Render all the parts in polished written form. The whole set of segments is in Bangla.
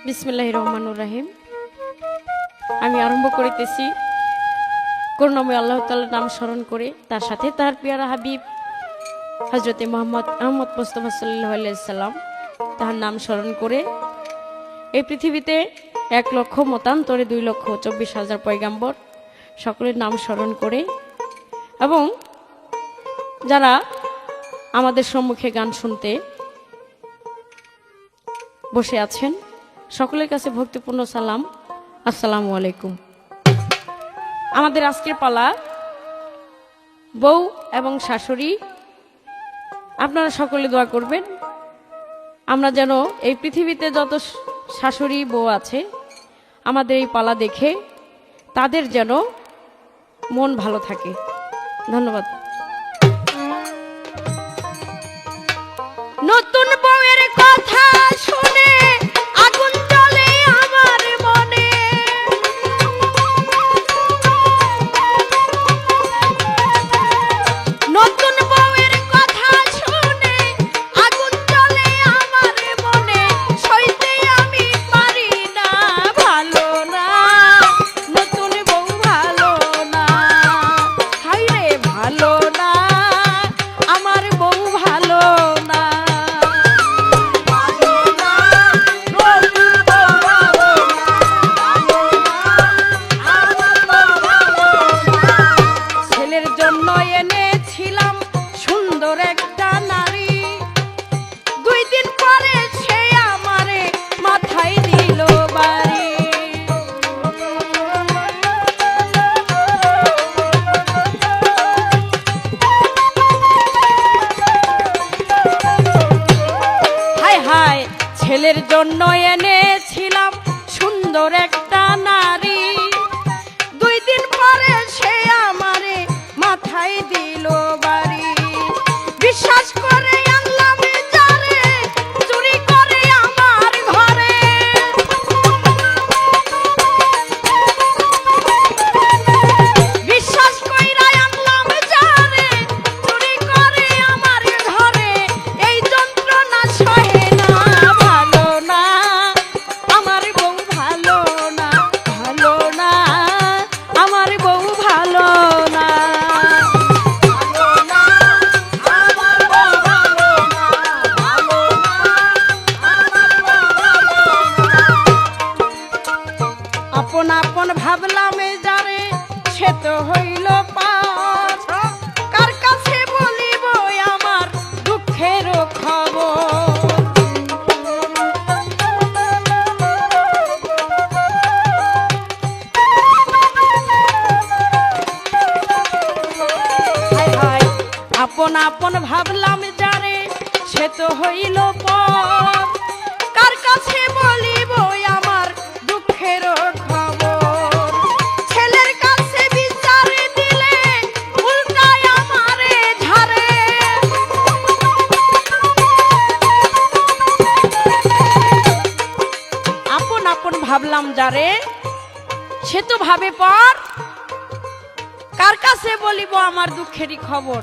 বিসমিল্লাহির রহমানির রহিম। আমি আরম্ভ করিতেছি করুণাময় আল্লাহ তাআলার নাম স্মরণ করে, তার সাথে তার প্রিয় হাবিব হযরতে মুহাম্মদ মুস্তাফা সাল্লাল্লাহু আলাইহি সাল্লাম তার নাম স্মরণ করে। এই পৃথিবীতে 1,00,000 মতান্তরে 2,24,000 পয়গাম্বর সকলের নাম স্মরণ করে এবং যারা আমাদের সম্মুখে গান শুনতে বসে আছেন সকলের কাছে ভক্তিপূর্ণ সালাম, আসসালামু আলাইকুম। আমাদের আজকের পালা বউ এবং শাশুড়ি। আপনারা সকলে দোয়া করবেন আমরা যেন এই পৃথিবীতে যত শাশুড়ি বউ আছে আমাদের এই পালা দেখে তাদের যেন মন ভালো থাকে। ধন্যবাদ। নতুন বউয়ের কথা শুনে আগুন জ্বলে আমার মনে, নতুন বউয়ের কথা শুনে আগুন জ্বলে আমার মনে, সইতে আমি পারি না, ভালো না নতুন বউ ভালো না, হায় রে ভালো না আমার বউ ভালো না। ছেলের জন্য এনেছিলাম সুন্দর একটা নারী, 2 দিন পরে সে আমারে মাথায় দিল বাড়ি। বিশ্বাস করে আনলাম যারে চুরি করে আমার ঘরে, বিশ্বাস কইরা আনলাম যারে চুরি করে আমার ঘরে, এই যন্ত্রণা সহে না, ভালো না আমার বউ ভালো না, ভালো না আমার বউ ভালো না। আপন আপন ভাবলাম যারে সে তো হইল পার, কার কাছে বলিব আমার দুঃখের খবর। আপন আপন ভাবলাম যারে সে তো হইল পর, কার কাছে বলিব আমার দুঃখের খবর। ছেলের কাছে বিচার দিলে উল্টায় আমারে ঝাড়ে, আপন আপন ভাবলাম যারে সে তো ভাবে পর, কার কাছে বলিব আমার দুঃখেরই খবর।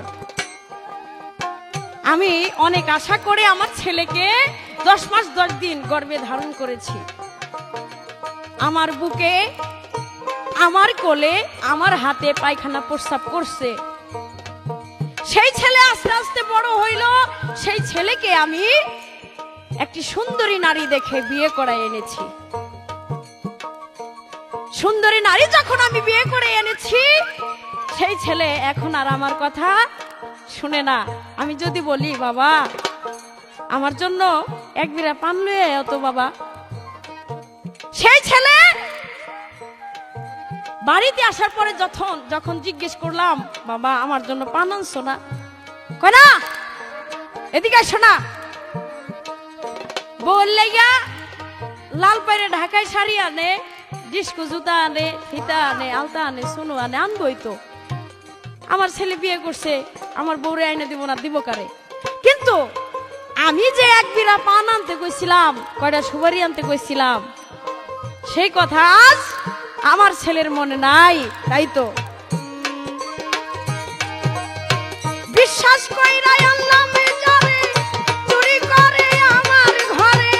আমি অনেক আশা করে আমার ছেলেকে 10 মাস 10 দিন গর্ভে ধারণ করেছি, আমার বুকে আমার কোলে আমার হাতে পায়খানা প্রস্রাব করছে। সেই ছেলে আস্তে আস্তে বড় হইল, সেই ছেলেকে আমি একটি সুন্দরী নারী দেখে বিয়ে করায় এনেছি। সুন্দরী নারী যখন আমি বিয়ে করে এনেছি সেই ছেলে এখন আর আমার কথা শুনে না। আমি যদি বলি বাবা আমার জন্য 1 বিড়া পান লয়ে আয় তো বাবা, সেই ছেলে বাড়িতে আসার পরে যখন জিজ্ঞেস করলাম বাবা আমার জন্য পান আনছো না, কয় না এদিকে আসো না, বললে গা লাল পাইরে ঢাকায় শাড়ি আনে, ডিস্কো জুতা আনে, ফিতা আনে, আলতা আনে, সোনো আনে, আনবই তো। আমার ছেলে বিয়ে করছে, আমার বউরে আইনে দিব না, দিব কারে? কিন্তু আমি যে 1 বিড়া পান আনতে কইছিলাম, কয়টা সুপারি আনতে কইছিলাম, সেই কথা আজ আমার ছেলের মনে নাই। তাই তো বিশ্বাস কইরা আনলাম যারে চুরি করে আমার ঘরে,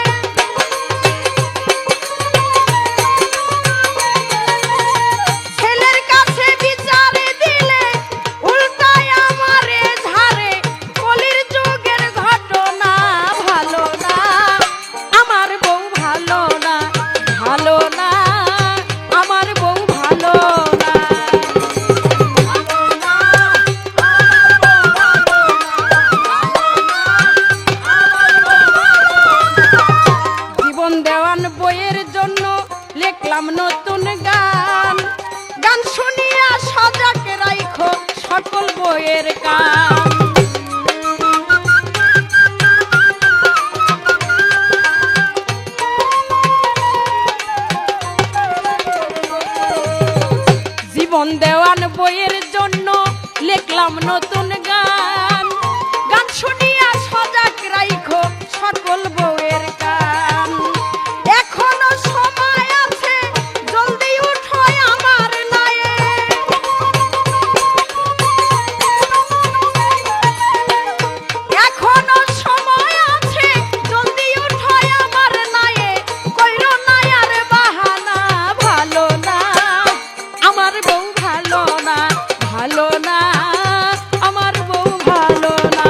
লিখলাম নতুন গান, গান শুনিয়া সজাগ রাইখো সকল বইয়ের কান। জীবন দেওয়ান বইয়ের জন্য লিখলাম নতুন গান, গান শুনিয়া সজাগ রাইখো সকল বউয়ের কান। এখনো সময় আছে জলদি উঠো আমার নায়ে, এখনো সময় আছে জলদি উঠো আমার নায়ে, কইরো না আর বাহানা, ভালো না আমার বউ ভালো না, ভালো না আমার বউ ভালো না।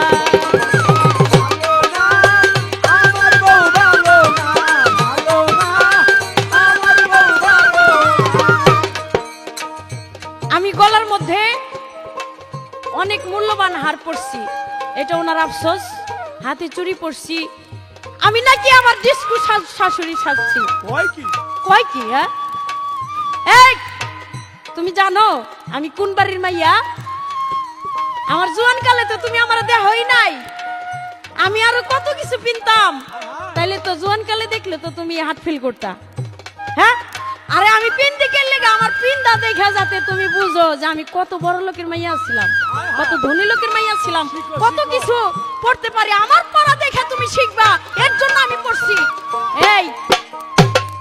আমি গলার মধ্যে অনেক মূল্যবান হার পরছি, এটা ওনার আফসোস। হাতে চুরি পরছি, আমি নাকি আমার ডিস্কু শাশুড়ি সাজছি। কয় কি হ্যাঁ? এই তুমি জানো আমি কোন বাড়ির মাইয়া? আমার জোয়ান কালে তো তুমি আমার দেহই নাই, আমি আরো কত কিছু পিনতাম, তাইলে তো জোয়ান কালে দেখলে তো তুমি হাত ফিল করতা। হ্যাঁ, আরে আমি পিনতে গেলে আমার পিনটা দেখা যাতে তুমি বুঝো যে আমি কত বড় লোকের মাইয়া ছিলাম, কত ধনী লোকের মাইয়া ছিলাম, কত কিছু পড়তে পারি। আমার পড়া দেখে তুমি শিখবা, এর জন্য আমি পড়ছি। এই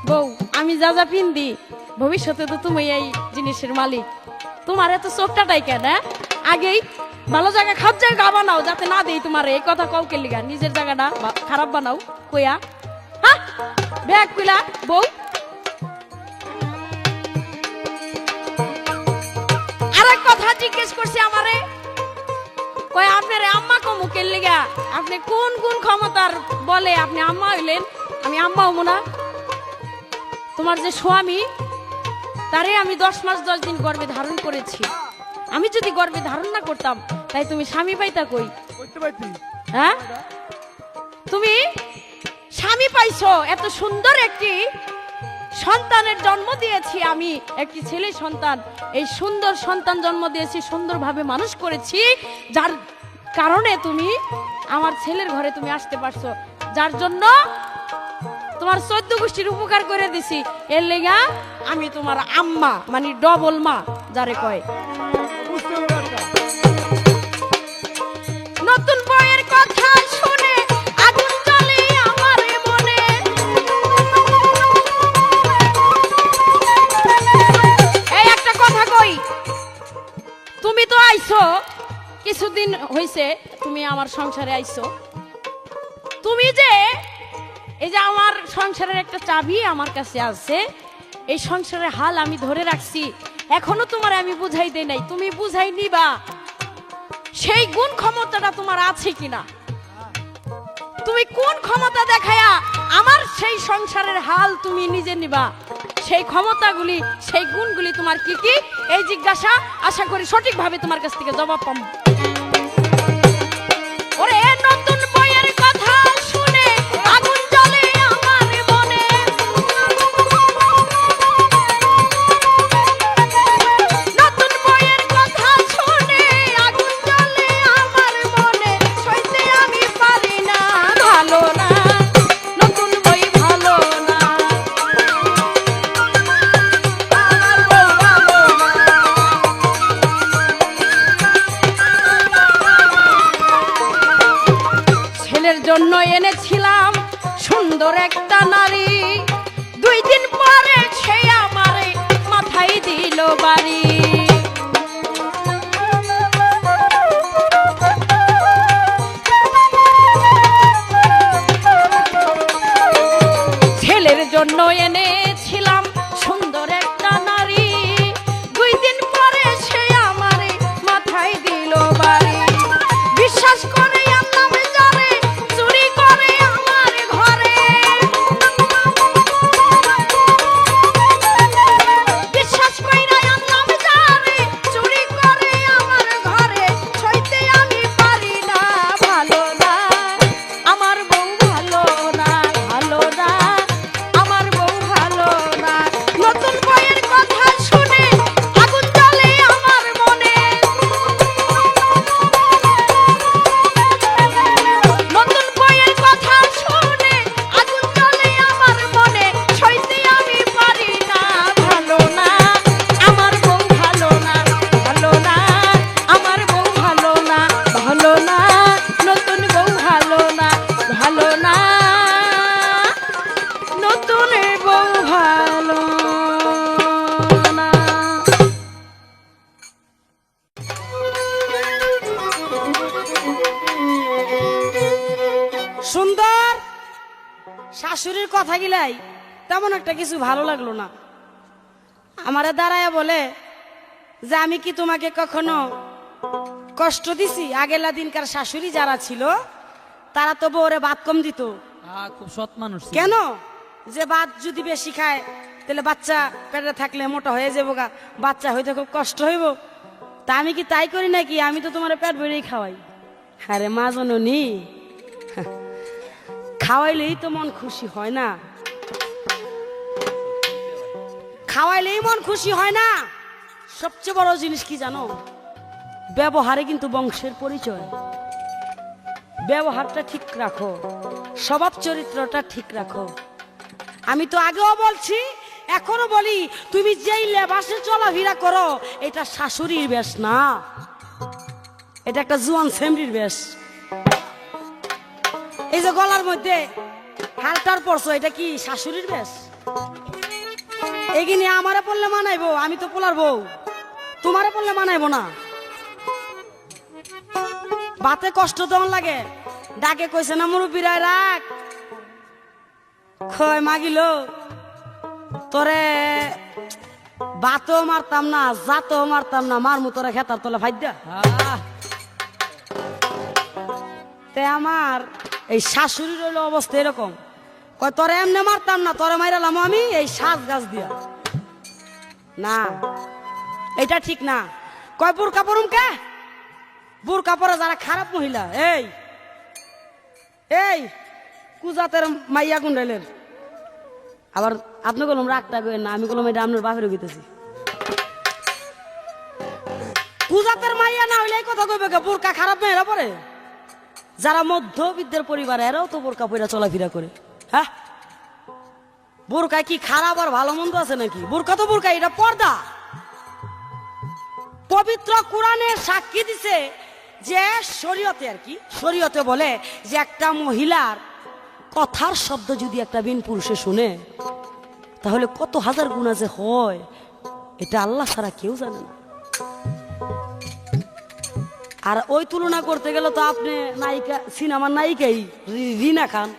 বউ, আমি যা যা পিন্দি ভবিষ্যতে তো তুমি এই জিনিসের মালিক। তোমার এত চোখটাটাই কেন? আগেই ভালো জায়গা খাপ জায়গা বানাও যাতে না দেই তোমার। এই কথা কাউকে লিগা নিজের জায়গাটা খারাপ বানাও কইয়া। হ্যাঁ ব্যাগ কইলা বউ। আরেক কথা জিজ্ঞেস করছি আমারে, কয় আপনার আম্মা কমুকের লিগা? আপনি কোন কোন ক্ষমতার বলে আপনি আম্মা হইলেন? আমি আম্মা হবো না? তোমার যে স্বামী তারে আমি 10 মাস 10 দিন গর্ভে ধারণ করেছি। আমি যদি গর্ভে ধারণ না করতাম তাই তুমি স্বামী পাইতা কই? হ্যাঁ, তুমি স্বামী পাইছো, এত সুন্দর একটি সন্তানের জন্ম দিয়েছি আমি, একটি ছেলে সন্তান। এই সুন্দর সন্তান জন্ম দিয়েছি, সুন্দরভাবে মানুষ করেছি, যার কারণে তুমি আমার ছেলের ঘরে তুমি আসতে পারছো, যার জন্য তোমার 14 গোষ্ঠীর উপকার করে দিছি। এর লেগা আমি তোমার আম্মা, মানে ডবল মা যারে কয়। নতুন বইয়ের কথা শুনে আগুন জ্বলে আমার মনে, এই একটা কথা কই, তুমি তো আইছো কিছুদিন হইছে, তুমি আমার সংসারে আইছো। তুমি যে এই যে আমার সংসারের একটা চাবি আমার কাছে আছে, এই সংসারের হাল আমি ধরে রাখছি, এখনো তোমার আমি বুঝাই দেই নাই, তুমি বুঝাই নিবা। সেই গুণ ক্ষমতাটা তোমার আছে কিনা? তুমি কোন ক্ষমতা দেখায়া আমার সেই সংসারের হাল তুমি নিজে নিবা? সেই ক্ষমতাগুলি, সেই গুণগুলি তোমার কি কি? এই জিজ্ঞাসা আশা করি সঠিকভাবে তোমার কাছ থেকে জবাব পাবো। ওরে নতুন বইয়ের কথা শুনে আগুন জ্বলে আমার মনে, নতুন বইয়ের কথা শুনে আগুন জ্বলে আমার মনে, সইতে আমি পারি না, ভালো না নতুন বই ভালো না, আমার বউ ভালো না। ছেলের জন্য এনেছিলাম সুন্দর একটা নারী, 2 দিন পরে সে আমারে মাথায় দিল বাড়ি। ছেলের জন্য এনেছিলাম সুন্দর একটা নারী, 2 দিন পরে সে আমারে মাথায় দিল বাড়ি। বিশ্বাস করে আমার বউ শাশুড়ির কথা গিলাই তেমন একটা কিছু ভালো লাগলো না। আমারে দাঁড়ায় বলে যে আমি কি তোমাকে কখনো কষ্ট দিছি? আগেলা দিনকার শাশুড়ি যারা ছিল তারা তো বউরে ভাত কম দিত। খুব সৎ মানুষ ছিল। কেন? যে ভাত যদি বেশি খায় তাহলে বাচ্চা পেটে থাকলে মোটা হয়ে যাবো গা, বাচ্চা হইতে খুব কষ্ট হইব। তা আমি কি তাই করি নাকি? আমি তো তোমার পেট ভরেই খাওয়াই। আরে মা জননী, খাওয়াইলেই তো মন খুশি হয় না, খাওয়াইলেই মন খুশি হয় না। সবচেয়ে বড় জিনিস কি জানো? ব্যবহারে কিন্তু বংশের পরিচয়। ব্যবহারটা ঠিক রাখো, স্বভাব চরিত্রটা ঠিক রাখো। আমি তো আগেও বলছি, এখনো বলি, তুমি যেই লেবাসে চলাফেরা করো এটা শাশুড়ির বেশ না, এটা একটা জুয়ান সেমরির বেশ। এই যে গলার মধ্যে হালটার পরছো, এটা কি শাশুড়ির বেশ? এগিয়ে আমারে পড়লে মানাইবো? আমি তো পোলার বউ, তোমারে পড়লে মানাইবো না। বাতে কষ্ট দেওয়ান লাগে, ডাকে কইছে না মুরব্বীরা রাখ, খয় মাগিল তোরে বাতও মারতাম না, জাতও মারতাম না, মারমু তোরে খেতার তোলে ফাইদা। তে আমার এই শাশুড়ির হইলো অবস্থা এরকম, কয় তোরে এমনি মারতাম না, তোরে মাইরালাম আমি এই সাজ গাছ দিয়া। না, এটা ঠিক না। কয় বুরকা পরুম কে? বুরকা পরে যারা খারাপ মহিলা, এই এই কুজাতের মাইয়া গুন্ডাইলের। আবার আপনি বললাম রাগটা গেন না, আমি বললাম এটা আপনার বাপের গিতেছি। কুজাতের মাইয়া না হইলে এই কথা কইবে কে? বুরকা খারাপ মেয়েরা পরে? যারা মধ্যবিত্তের পরিবার এরাও তো বোরকা পইরা চলাফেরা করে। হ্যাঁ, বোরকায় কি খারাপ আর ভালো মন্দ আছে নাকি? বোরকা তো বোরকা, এটা পর্দা। পবিত্র কোরআনে সাক্ষী দিছে যে শরীয়তে আর কি, শরীয়তে বলে যে একটা মহিলার কথার শব্দ যদি একটা বিন পুরুষে শুনে তাহলে কত হাজার গুণা যে হয় এটা আল্লাহ ছাড়া কেউ জানে না। আর ওই তুলনা করতে গেলে তো আপনি নায়িকা, সিনেমার নায়িকাই রিনা খান।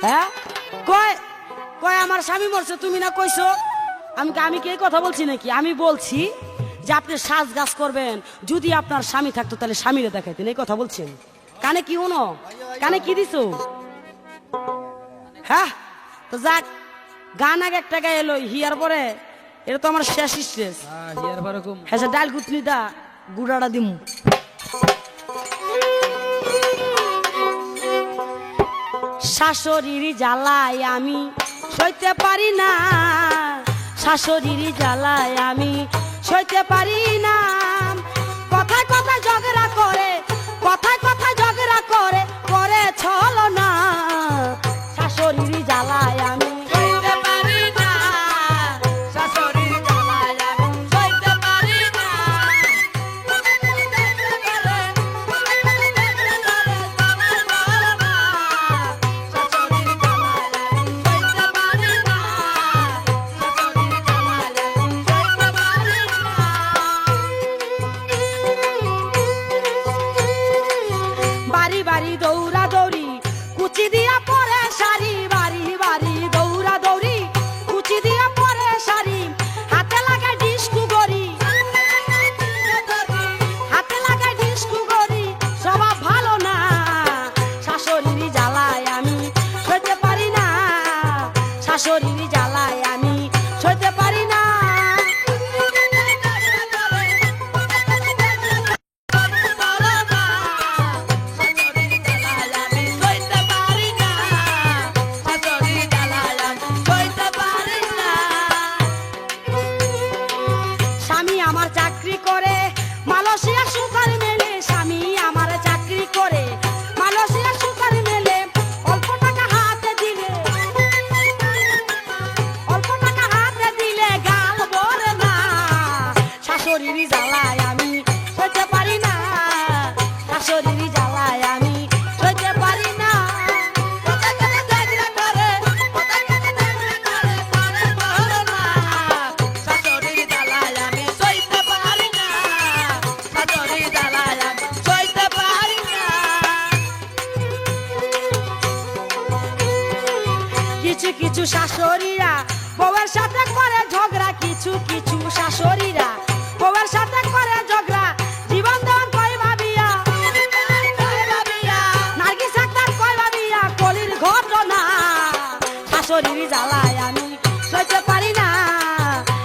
হ্যাঁ, কয় কয় আমার স্বামী মরছে, তুমি না কইছো? আমি কি এই কথা বলছি নাকি? আমি বলছি যে আপনি সাজ গাছ করবেন, যদি আপনার স্বামী থাকতো তাহলে স্বামীরে দেখাইতেন, এই কথা বলছেন। কানে কি হনো? কানে কি দিছো? হ্যাঁ, তো যাক, গান আগে একটা গায়ে এলো, হিয়ার পরে এটা তো আমার শেষ স্টেজ। হ্যাঁ, ডাল গুতনি দা গুড়াটা দিমু। শাশুড়ির জ্বালায় আমি সইতে পারি না, শাশুড়ির জ্বালায় আমি সইতে পারি না। কথায় কথায় ঝগড়া করে, কথায় কথায় ঝগড়া করে, করে ছলনা। শাশুড়ির জ্বালায় আমি সইতে পারি না, শাশুড়ির জ্বালায় আমি সইতে পারি না। বাড়ি বাড়ি দৌড়া দৌড়ি, কুচি দিয়া পরে শাড়ি, বাড়ি বাড়ি দৌড়া দৌড়ি, কুচি দিয়া পরে শাড়ি, হাতে লাগায় ডিস্কু গড়ি, হাতে লাগায় ডিস্কু গড়ি, স্বভাব ভালো না। শাশুড়ির জ্বালায় আমি সইতে পারি না, শাশুড়ির জ্বালায় আমি সইতে পারি না। কিছু শাশুড়িরা বউয়ের সাথে করে ঝগড়া, কিছু কিছু শাশুড়িরা বউয়ের সাথে করে ঝগড়া, জীবন দেওয়ান কয় ভাবিয়া, নার্গিস আক্তার কয় ভাবিয়া, কলির ঘটনা। শাশুড়ির জ্বালায় আমি সইতে পারি না,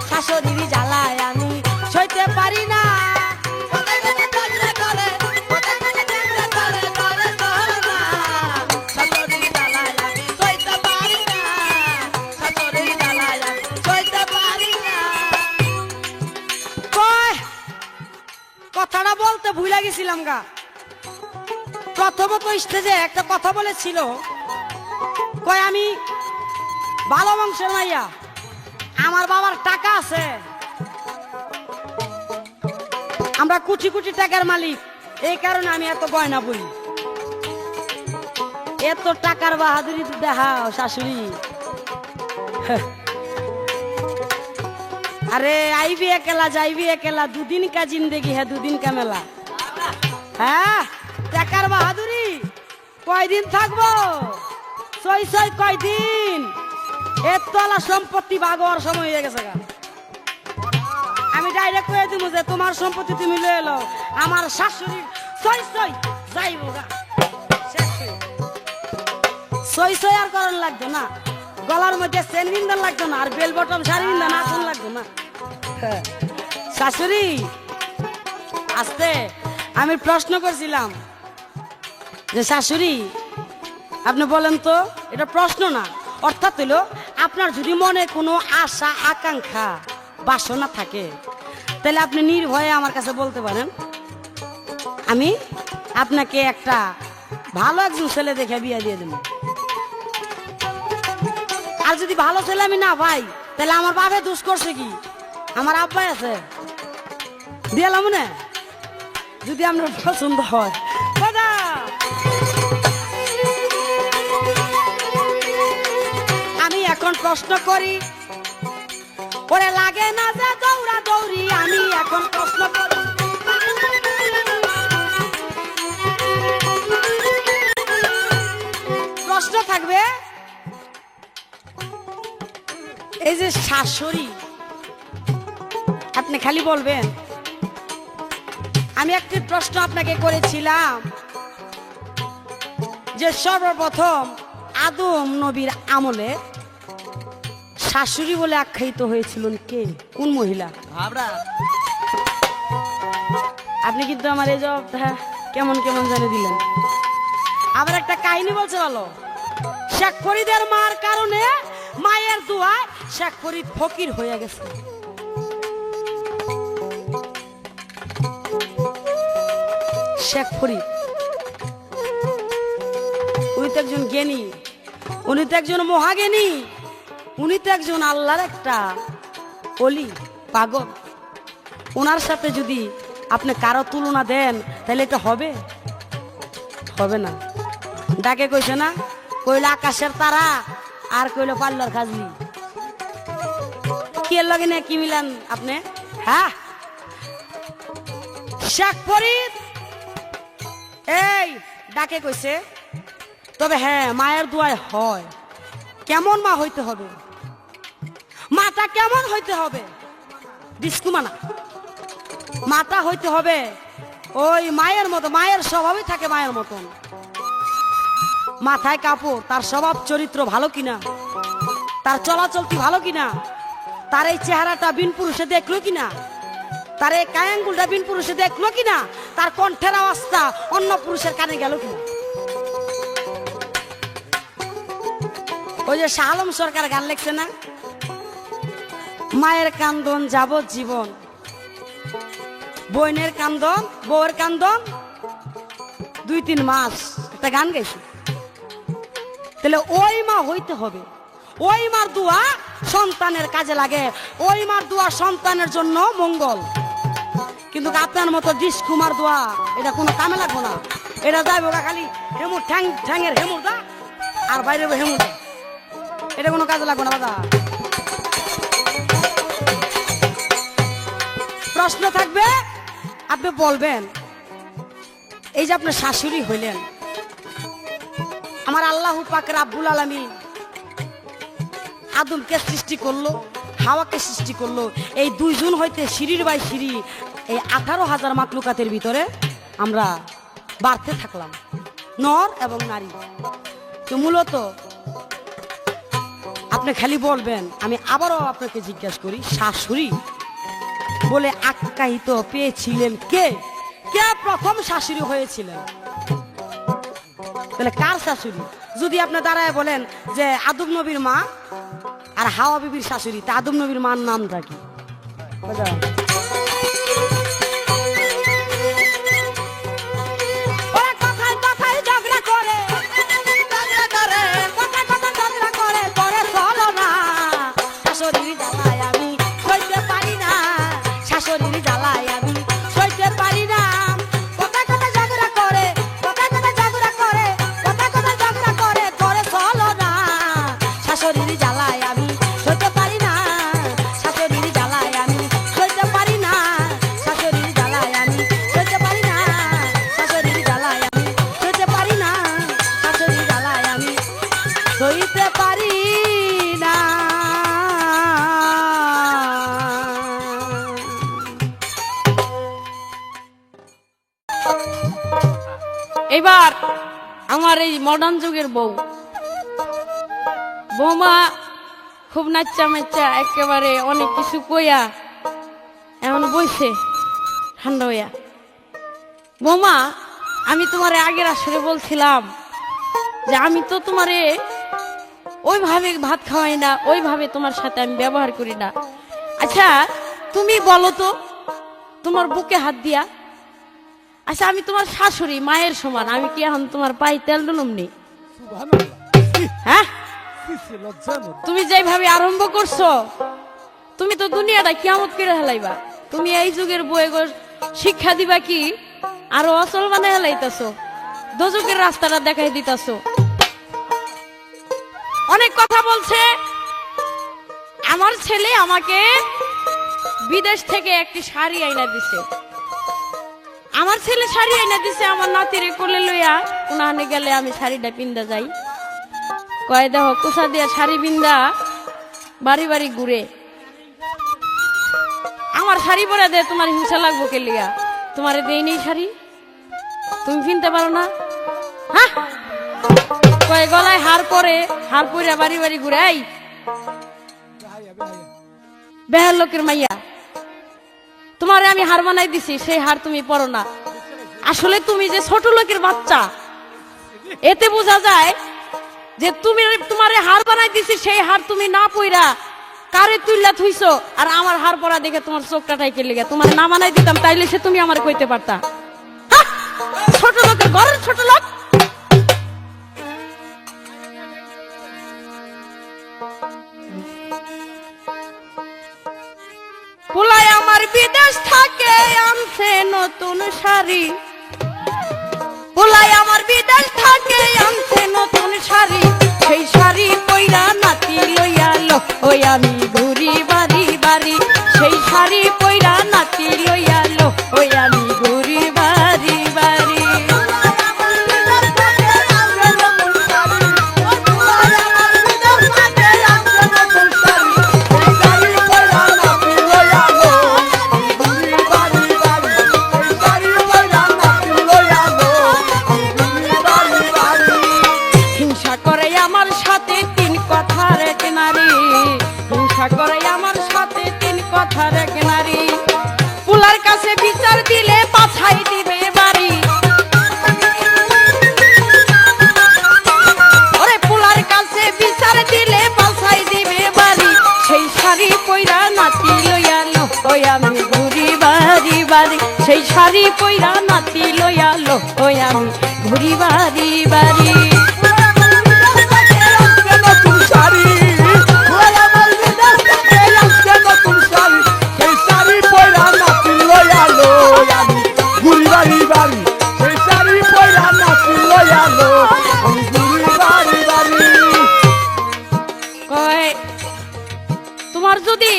শাশুড়ির জ্বালায় আমি সইতে পারি না। কথাটা বলতে ভুলে গেছিলাম গা। প্রথমত স্টেজে একটা কথা বলেছিল, কয় আমি ভালো বংশের মাইয়া, আমার বাবার টাকা আছে, আমরা কোটি কোটি টাকার মালিক, এই কারণে আমি এত গয়না বলি। এত টাকার বাহাদুরি তো দেখাও শাশুড়ি। अरे आई भी अकेला जाई भी अकेला, 2 दिन का जिंदगी है 2 दिन का मेला। হ্যাঁ টাকার বাহাদুরি কয়দিন থাকবো, সই সই কয়দিন, এতলা সম্পত্তি ভাগ হওয়ার সময় হয়ে গেছে গা। আমি ডাইরেক্ট কয়ে দিব যে তোমার সম্পত্তি তুমি লয়ে এলো, আমার শাশুড়ির সই সই যাইবো গা। সই সই আর করণ লাগতো না, গলার মধ্যে চেন বিন্দান লাগতো না, আর বেল বটম শাড়ি বিন্দান আসন লাগতো না। শাশুড়ি আস্তে আমি প্রশ্ন করছিলাম যে শাশুড়ি আপনি বলেন তো, এটা প্রশ্ন না, অর্থাৎ হলো আপনার যদি মনে কোনো আশা আকাঙ্ক্ষা বাসনা থাকে তাহলে আপনি নির্ভয়ে আমার কাছে বলতে পারেন, আমি আপনাকে একটা ভালো একজন ছেলে দেখে বিয়ে দিয়ে দেব। আর যদি ভালো ছেলে আমি না পাই তাহলে আমার বাপে দোষ করছে কি, আমার আব্বাই আছে, দিলাম না, যদি আপনার পছন্দ হয়। দাদা আমি এখন প্রশ্ন করি, ওরে লাগে না যে দৌড়া দৌড়ি, আমি এখন প্রশ্ন করি, প্রশ্ন থাকবে এই যে শাশুড়ি, আপনি খালি বলবেন আমি একটি প্রশ্ন আপনাকে করেছিলাম যে সর্বপ্রথম আদম নবীর আমলে শাশুড়ি বলে আখ্যায়িত হয়েছিলেন কে, কোন মহিলা? আপনি কিন্তু আমার এই জবাবটা কেমন কেমন জানে দিলেন। আবার একটা কাহিনী বলছে, বলো শেখ ফরিদের মার কারণে, মায়ের দোয়ায় শেখ ফরিদ ফকির হয়ে গেছে। শেখ ফরিদ উনি তো একজন জ্ঞানী, উনি তো একজন মহাজ্ঞানী, উনি তো একজন আল্লাহর একটা অলি পাগল। ওনার সাথে যদি আপনি কারো তুলনা দেন তাহলে এটা হবে, হবে না। ডাকে কইছে না, কইল আকাশের তারা আর কইল পাল্লার খাজলি, কি এর লগে না কি মিলান আপনি? হ্যাঁ শেখ ফরিদ এই ডাকে কইছে, তবে হ্যাঁ মায়ের দোয়ায় হয়। কেমন মা হইতে হবে, মাটা কেমন হইতে হবে, ডিস্কুমানা মাটা হইতে হবে ওই মায়ের মতো, মায়ের স্বভাবই থাকে মায়ের মতন। মাথায় কাপড়, তার স্বভাব চরিত্র ভালো কিনা, তার চলাচলতি ভালো কিনা, তার এই চেহারাটা বিন পুরুষে দেখলো কিনা, তার এই কায়াঙ্গুলটা বিন পুরুষে দেখলো কিনা, তার কণ্ঠের আওয়াজটা অন্য পুরুষের কানে গেল কিনা। ওই যে শাহ আলম সরকার গান লিখছে না, মায়ের কান্দন যাবজ্জীবন, বোনের কান্দন, বউয়ের কান্দন 2-3 মাস, একটা গান গাইছে। তাহলে ওই মা হইতে হবে, ওই মার দোয়া সন্তানের কাজে লাগে, ওই মার দোয়া সন্তানের জন্য মঙ্গল। কিন্তু আপনার মতো ডিসকুমার দোয়া এটা কোনো কামে লাগবো না, এটা যাইব খালি হেমুর ঠ্যাঙের হেমুর দা আর বাইরে হেমুর দা, এটা কোনো কাজে লাগবো না দাদা। প্রশ্ন থাকবে, আপনি বলবেন এই যে আপনার শাশুড়ি হইলেন, আমার আল্লাহ পাক রাব্বুল আলামিন আদমকে সৃষ্টি করলো, হাওয়াকে সৃষ্টি করলো, এই দুইজন হইতে সিঁড়ির বাই সিঁড়ি এই 18,000 মাকলুকাতের ভিতরে আমরা বাড়তে থাকলাম, নর এবং নারী। তো মূলত আপনি খালি বলবেন, আমি আবারও আপনাকে জিজ্ঞাসা করি, শাশুড়ি বলে আখ্যায়িত পেয়েছিলেন কে? কে প্রথম শাশুড়ি হয়েছিলেন? তাহলে কার শাশুড়ি? যদি আপনি দাঁড়ায় বলেন যে আদম নবীর মা আর হাওয়া বিবির শাশুড়ি, তা আদম নবীর মার নামটা কি? বুঝলেন? ওরা কথায় কথায় ঝগড়া করে, কথায় কথায় ঝগড়া করে, করে চলো না। শাশুড়ির জ্বালায় আমি সইতে পারি না, শাশুড়ির জ্বালায় আমি সইতে পারি না। কথায় কথায় ঝগড়া করে, কথায় কথায় ঝগড়া করে, কথায় কথায় ঝগড়া করে, করে চলো না। শাশুড়ির জ্বালায় আমি সইতে পারি না, শাশুড়ির জ্বালায় আমি সইতে পারি না, শাশুড়ির জ্বালায় আমি সইতে পারি না, শাশুড়ির জ্বালায় আমি সইতে পারি না, শাশুড়ির জ্বালায় আমি সইতে পারি না। এবার আমার এই মডার্ন যুগের বৌমা খুব নাচ্চা মেচ্চা একেবারে অনেক কিছু কইয়া এমন বইছে ঠান্ডা হইয়া। বৌমা, আমি তোমারে আগের আসরে বলছিলাম যে আমি তো তোমারে ওইভাবে ভাত খাওয়াই না, ওইভাবে তোমার সাথে আমি ব্যবহার করি না। আচ্ছা তুমি বলো তো, তোমার বুকে হাত দিয়া, আচ্ছা আমি তোমার শাশুড়ি, মায়ের সমান, আমি কি এখন তোমার পায়ে তেল ডুলুমনি? হ্যাঁ, তুমি যেভাবে আরম্ভ করছো, তুমি তো দুনিয়াটা কিয়ামত করে হেলাইবা। তুমি এই যুগের বইয়ে শিক্ষা দিবা কি আরো অচল বানায় হেলাইতেছো, দোজকের রাস্তাটা দেখাই দিতেছো। অনেক কথা বলছে। আমার ছেলে আমাকে বিদেশ থেকে একটি শাড়ি আইনা দিছে, আমার ছেলে শাড়ি আইনা দিছে, আমার নাতিরে কোলে লইয়া কোনাহানে গেলে আমি শাড়িটা পিন্দা যাই। কয় দেহ কুসা দিয়া শাড়ি পিন্দা বাড়ি বাড়ি ঘুরে, আমার শাড়ি পরে দে, তোমার হিংসা লাগবো কে লিয়া? তোমারে দেই নেই শাড়ি, তুমি পিনতে পারো না? হ্যাঁ, কয় গলায় হার পরে, হার পরে বাড়ি বাড়ি ঘুরে। এই বেহার লোকের মাইয়া, তোমারে আমি হার বানাই দিছি, সেই হার তুমি পরো না। আসলে তুমি যে ছোট লোকের বাচ্চা, এতে বোঝা যায় যে তুমি তোমারে হার বানাই দিছি, সেই হার তুমি না পইরা কারে তুইলা থুইছো। আর আমার হার পরা দেখে তোমার চোখটা টাইকে লেগে, তোমার না বানাই দিতাম তাইলে সে তুমি আমার কইতে পারতা। ছোট লোকের ঘরের ছোট লোক। পোলায় আমার বিদেশ থাকে আনছে নতুন শাড়ি, পোলায় আমার বিদেশ থাকে আনছে নতুন শাড়ি, সেই শাড়ি পইরা নাতি লইয়া লো, ওই আমি ঘুরি বাড়ি বাড়ি, সেই শাড়ি পইরা নাতি লইয়া লো, ওই আমি ঘুরি বাড়ি বাড়ি। হিংসা করে আমার সাথে তিন কথার এক নারী, হিংসা করে আমার সাথে তিন কথার এক নারী, পুলার কাছে বিচার দিলে পাছাই দিবে বাড়ি। ওরে পুলার কাছে বিচার দিলে পাছাই দিবে বাড়ি, সেই শাড়ি পইরা নাতি লইয়া লো, ওই আমি ঘুরি বাড়ি বাড়ি, সেই শাড়ি পইরা নাতি লইয়া লো, ওই আমি ঘুরি বাড়ি বাড়ি। তোমার যদি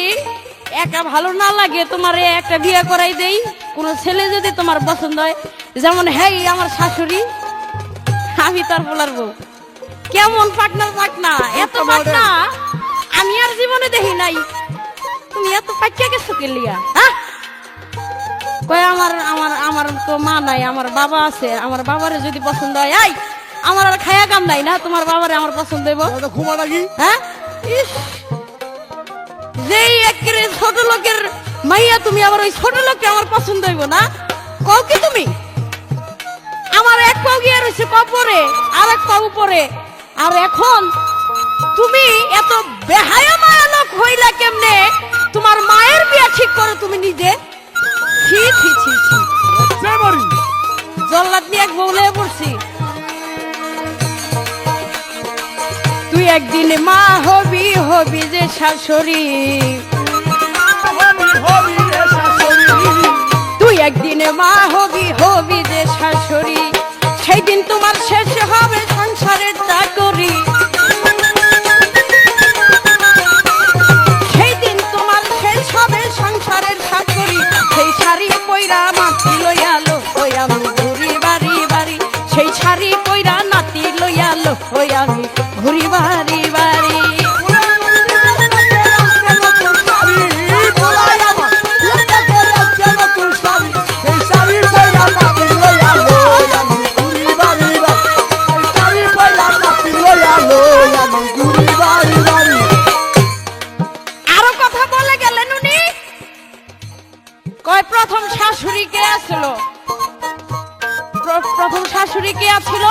একা ভালো না লাগে, তোমার একটা বিয়ে করাই দেই। কোন ছেলে যদি তোমার পছন্দ হয়, যেমন হেই আমার শাশুড়ি, আমি তার বলার বউ, কেমন পাকনা পাকনা, এত পাকনা আমি আর জীবনে দেখি নাই তুমি এত পাইকা গেছো কে লিয়া হ্যাঁ কয় আমার আমার আমার তো মা নাই আমার বাবা আছে আমার বাবারে যদি পছন্দ হয় এই আমার আর খায়া কাম নাই না তোমার বাবারে আমার পছন্দ হইব ঘুমা নাকি হ্যাঁ ইস যেই একেবারে ছোট লোকের মাইয়া তুমি আবার ওই ছোট লোককে আমার পছন্দ হইব না কও কি তুমি আমার এক পাও গিয়ে রয়েছে কপরে আর এক পাও উপরে আর এখন তুমি এত বেহায়া মায়া লোক হইলা কেমনে তোমার মায়ের বিয়া ঠিক করো তুমি নিজে ছি ছি ছি ছি জল্লাদ নিয়ে এক বউলে পড়ছি তুই একদিন মা হবি হবি যে শাশুড়ি তুই একদিন মা হবি হবি যে শাশুড়ি সেই দিন তোমার শেষ হবে সংসারের চাকরি সেই দিন তোমার শেষ হবে সংসারের চাকরি সেই শাড়ি পয়রা মাটি লইয়ালো ওই আমি ঘুরি বাড়ি বাড়ি সেই শাড়ি পয়রা নাতি লইয়ালো ওই আমি ঘুরি বাড়ি বাড়ি আরো কথা বলে গেলেন উনি কয় প্রথম শাশুড়ি কে আসলো প্রথম শাশুড়ি কে আছিল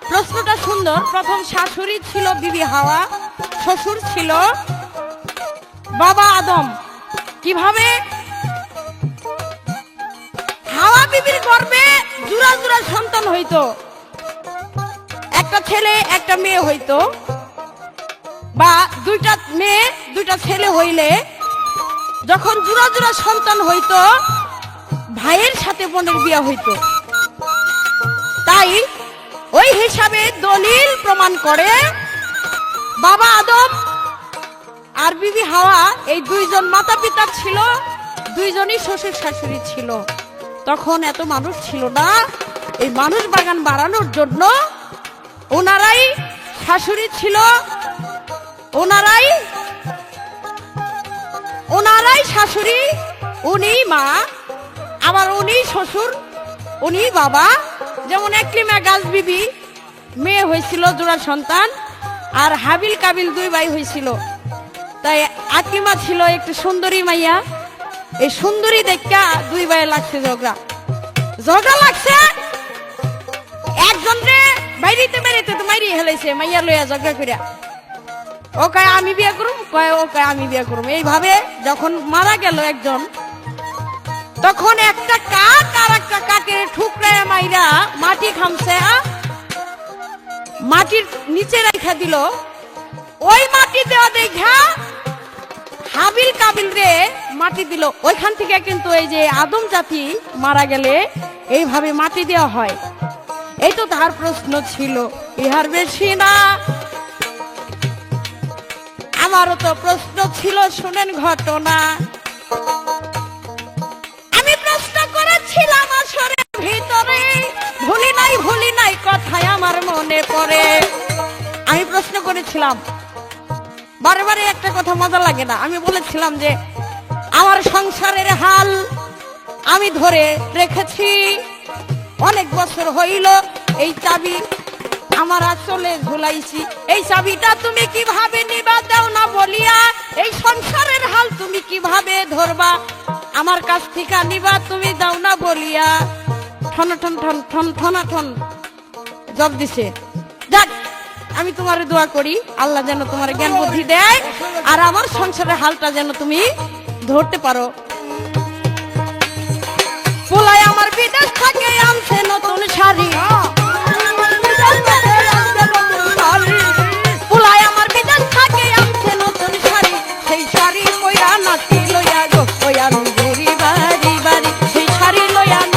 প্রশ্নটা সুন্দর প্রথম শাশুড়ি ছিল বিবি হাওয়া শ্বশুর ছিল বাবা আদম কিভাবে হাওয়া বিবির গর্ভে জোড়া জোড়া সন্তান হইতো একটা ছেলে একটা মেয়ে হইতো বা দুইটা মেয়ে দুইটা ছেলে হইলে যখন জোড়া জোড়া সন্তান হইতো ভাইয়ের সাথে বোনের বিয়া হইতো তাই ওই হিসাবে দলিল প্রমাণ করে বাবা আদম আর বিবি হাওয়া এই দুইজন মাতা পিতা ছিল দুইজনই শ্বশুর শাশুড়ি ছিল তখন এত মানুষ ছিল না এই মানুষ বাগান বাড়ানোর জন্য ওনারাই শাশুড়ি ছিল ওনারাই শাশুড়ি উনি মা আবার উনি শ্বশুর উনি বাবা যেমন একলিমা গাছ বিবি মেয়ে হয়েছিল জোড়া সন্তান আর হাবিল কাবিল দুই ভাই হয়েছিল তাই আকলিমা ছিল একটু সুন্দরী মাইয়া এই সুন্দরী দেখা দুই ভাই লাগছে ঝগড়া লাগছে একজন রে বাইরিতে বেরিতে তো মাইরি হেলাইছে মাইয়া লইয়া ঝগড়া করিয়া ও কয় আমি বিয়ে করুম কয় ও কয় আমি বিয়ে করুম এইভাবে যখন মারা গেল একজন তখন একটা কাক আর একটা কাকের ঠুকরায় মাইরা মাটি খামছে মাটির নিচে রেখা দিল ওই মাটি দেওয়া দেখা হাবিল কাবিল রে মাটি দিল ওইখান থেকে কিন্তু এই যে আদম জাতি মারা গেলে এইভাবে মাটি দেওয়া হয় এই তো তার প্রশ্ন ছিল ইহার বেশি না আমারও তো প্রশ্ন ছিল শুনেন ঘটনা আমি প্রশ্ন করেছিলাম আসরের ভিতরে ভুলি নাই কথায় আমার মনে পড়ে আমি প্রশ্ন করেছিলাম বারে বারে একটা কথা মজা লাগে না আমি বলেছিলাম যে আমার সংসারের হাল আমি ধরে রেখেছি অনেক বছর হইল এই চাবি আমার আসলে ঝুলাইছি এই চাবিটা তুমি কিভাবে নিবা দাও না বলিয়া এই সংসারের হাল তুমি কিভাবে ধরবা আমার কাছ থেকে নিবা তুমি দাও না বলিয়া ঠন ঠন ঠন ঠন ঠনা ঠন জব দিছে যাক আমি তোমার দোয়া করি আল্লাহ যেন তোমার জ্ঞান বুদ্ধি দেয় আর আমার সংসারের হালটা যেন তুমি ধরতে পারো পোলায় আমার বিদেশ থাকে আনছে নতুন শাড়ি পোলায় আমার বিদেশ থাকে আনছে নতুন শাড়ি সেই শাড়ি পয়রা নাতি লইয়া গো ওই আমি ঘুরি বাড়ি বাড়ি সেই শাড়ি লইয়া নাতি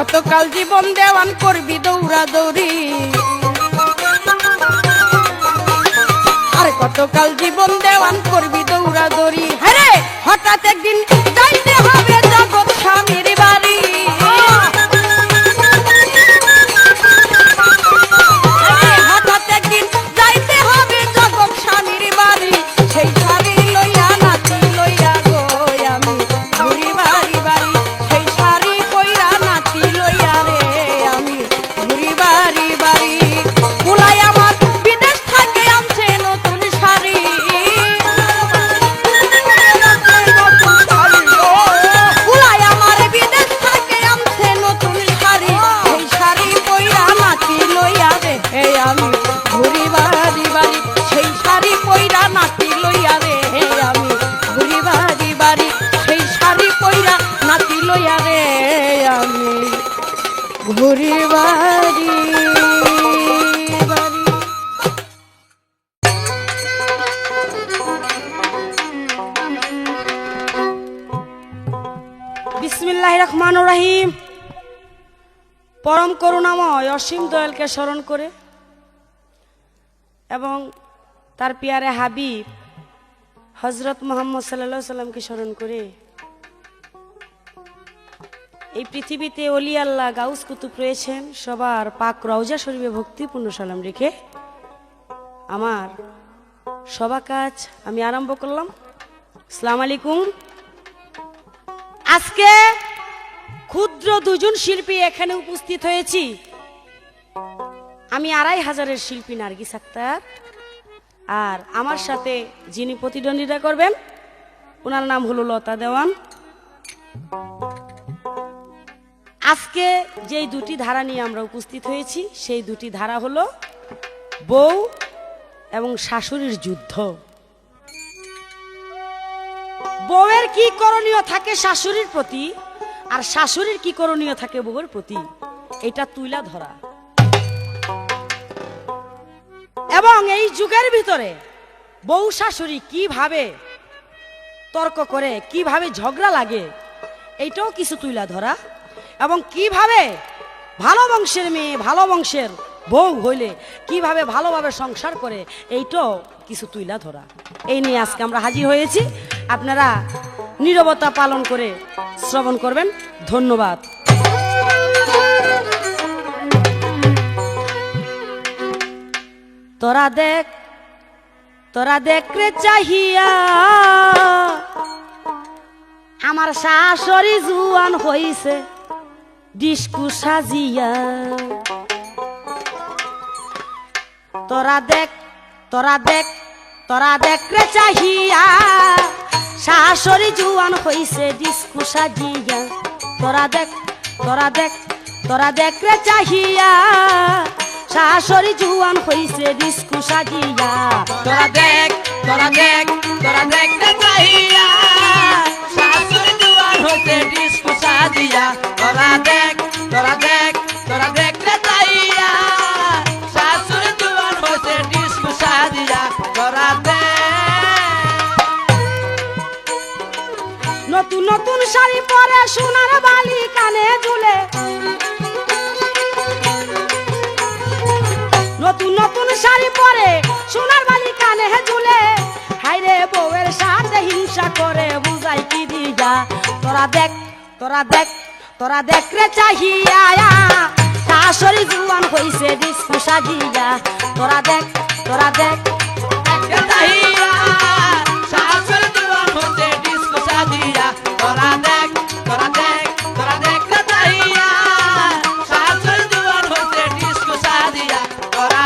কতকাল জীবন দেওয়ান করবি দৌড়া দৌড়ি কতকাল জীবন দেওয়ান করবি দৌড়াদৌড়ি হ্যাঁ হঠাৎ একদিন যাইতে হবে জগৎ স্বামীর বাড়ি হঠাৎ একদিন যাইতে হবে জগৎ স্বামীর বাড়ি সেই শাড়ি লইয়া নাচি লইয়া গো আমি ঘুরি বাড়ি বাড়ি সেই শাড়ি কইরা নাচি লইয়া রে আমি ঘুরি বাড়ি বাড়ি কুলাই আমার বিদেশ থাকে আনছে নতুন শাড়ি কুলাই আমার বিদেশ থাকে আনছে নতুন শাড়ি সেই শাড়ি কইরা নাচি লইয়া রে আমি ঘুরি বাড়ি বাড়ি সেই শাড়ি কইরা নাচি লইয়া রে আমি ঘুরি বাড়ি বাড়ি সেই শাড়ি কইরা নাচি লইয়া রে আমি ঘুরি বাড়ি বাড়ি বিসমিল্লাহির রহমানির রহিম পরম করুণাময় অসীম দয়ালকে স্মরণ করে এবং তার পিয়ারে হাবিব হযরত মুহাম্মদ সাল্লাল্লাহু আলাইহি সাল্লামকে স্মরণ করে এই পৃথিবীতে ওলি আল্লাহ গাউস কুতুব রয়েছেন সবার পাক রওজা শরীফে ভক্তিপূর্ণ সালাম রেখে আমার সভা কাজ আমি আরম্ভ করলাম। আসসালামু আলাইকুম। আজকে ক্ষুদ্র দুজন শিল্পী এখানে উপস্থিত হয়েছি। আমি 2500-এর শিল্পী নার্গিস আক্তার, আর আমার সাথে যিনি প্রতিদ্বন্দ্বিতা করবেন ওনার নাম হলো লতা দেওয়ান। আজকে যেই দুটি ধারা নিয়ে আমরা উপস্থিত হয়েছি সেই দুটি ধারা হলো বউ এবং শাশুড়ির যুদ্ধ। বউয়ের কি করণীয় থাকে শাশুড়ির প্রতি আর শাশুড়ির কি করণীয় থাকে বউয়ের প্রতি, এটা তুইলা ধরা। এবং এই যুগের ভিতরে বউ শাশুড়ি কিভাবে তর্ক করে, কিভাবে ঝগড়া লাগে, এইটাও কিছু তুইলা ধরা। এবং কিভাবে ভালো বংশের মেয়ে ভালো বংশের বউ হইলে কিভাবে ভালোভাবে সংসার করে, এইটাও কিছু তুইলা ধরা। এই নিয়ে আজকে আমরা হাজির হয়েছি। আপনারা নীরবতা পালন করে শ্রবণ করবেন। ধন্যবাদ। তোরা দেখ রে চাহিয়া আমার শাশুড়ি জুয়ান হইছে ডিস্কু সাজিয়া। তোরা দেখ রে চাহিয়া শাশুড়ি জুয়ান হইছে ডিস্কু সাজিয়া। তোরা দেখ রে চাহিয়া শাশুড়ি জুয়ান হইছে ডিস্কু সাজিয়া। তোরা দেখ রে চাহিয়া শাশুড়ি জুয়ান হইছে ডিস্কু সাজিয়া। তোরা দেখ রে চাহিয়া শাশুড়ি জুয়ান হইছে ডিস্কু সাজিয়া। তোরা নতুন নতুন শাড়ি পরে সোনার বালি কানে ঝুলে, নতুন নতুন শাড়ি পরে সোনার বালি কানে ঝুলে, হাইরে বউয়ের সাথে হিংসা করে বুঝাই কি দিয়া। তোরা দেখ রে চাহিয়া শাশুড়ি জুয়ান হইছে ডিস্কু সাজিয়া। তোরা দেখ রে চাহিয়া শাশুড়ি জুয়ান হইছে ডিস্কু সাজিয়া। তোরা দেখ রে চাহিয়া শাশুড়ি জুয়ান হইছে ডিস্কু সাজিয়া। তোরা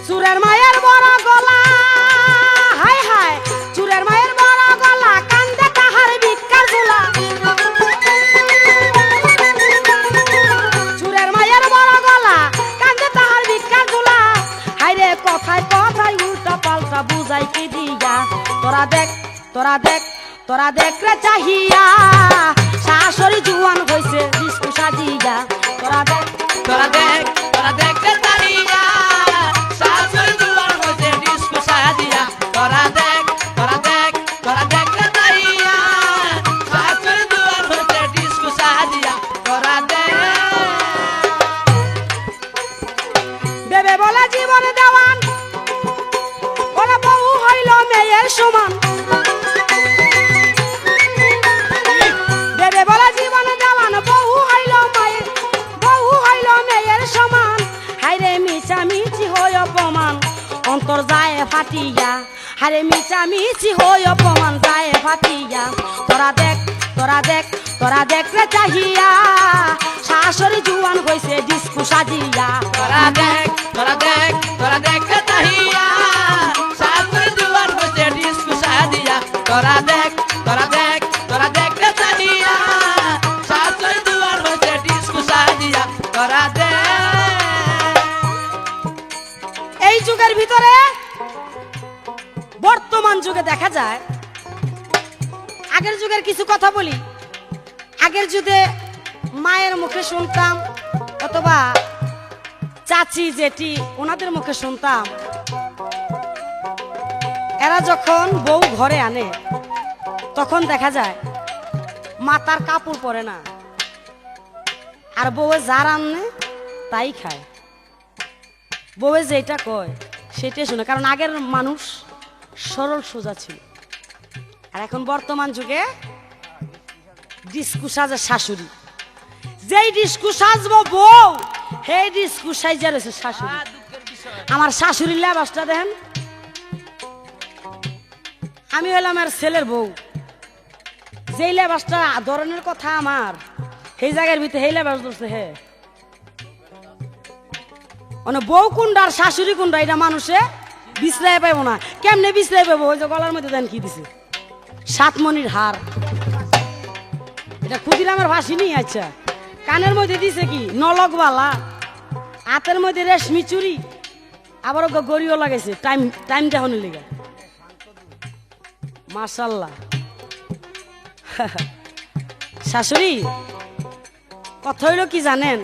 চুরের মায়ের বড় গলা, হায় হায় চুরের মায়ের বড় গলা, কান্দে তাহার ভিক্ষার ঝোলা। চুরের মায়ের বড় গলা, কান্দে তাহার ভিক্ষার ঝোলা, হায়রে কথায় উল্টা পাল্টা বুঝাই কি দিয়া। তোরা দেখ রে চাহিয়া শাশুড়ি জুয়ান হইছে ডিস্কু সাজিয়া। তোরা দেখ রে চাহিয়া শাশুড়ি জুয়ান হইছে ডিস্কু সাজিয়া। তোরা দেখ রে চাহিয়া শাশুড়ি জুয়ান হইছে ডিস্কু সাজিয়া। তোরা দেখ ফাটিয়া হারে মিচা মিছি হই অপমান যায় ফাটিয়া তোরা দেখ তোরা দেখ তোরা দেখ রে চাহিয়া শাশুড়ি জুয়ান হইছে ডিস্কো সাজিয়া তোরা দেখ তোরা দেখ তোরা দেখ রে চাহিয়া শাশুড়ি জুয়ান হইছে ডিস্কো সাজিয়া তোরা দেখ তোরা দেখ তোরা দেখ রে চাহিয়া শাশুড়ি জুয়ান হইছে ডিস্কো সাজিয়া তোরা দেখ। এই যুগের ভিতরে বর্তমান যুগে দেখা যায় আগের যুগের কিছু কথা বলি আগের যুগে মায়ের মুখে শুনতাম অথবা চাচি জেঠি ওনাদের মুখে শুনতাম এরা যখন বউ ঘরে আনে তখন দেখা যায় মাথার কাপড় পরে না আর বউয়ে যার আনে তাই খায় বউয়ে যেটা কয় সেটাই শুনে কারণ আগের মানুষ সরল সোজা ছিল আর এখন বর্তমান যুগে ডিস্কু সাজে শাশুড়ি যেই ডিস্কু সাজবো বউ সেই ডিস্কু সাইজা রয়েছে শাশুড়ি আমার শাশুড়ির লেবাসটা দেখেন আমি হলাম আর ছেলের বউ যেই লেবাসটা ধরনের কথা আমার সেই জায়গার ভিতরে সেই লেবাস ধরছে হে মানে বউ কোনটা আর শাশুড়ি কোনটা এটা মানুষে বিশ্রায় পাইব না কেমনে বিশ্রায় পাবো ওই যে গলার মধ্যে দেন কি দিছে সাতমণির হার এটা ক্ষুদিরামের ভাসিনি আচ্ছা কানের মধ্যে দিছে কি নলকবালা হাতের মধ্যে রেশমি চুরি আবার গড়িও লাগাইছে টাইম টাইম দেখানোর লেগে মাশাল্লাহ শাশুড়ি কথা হইল কি জানেন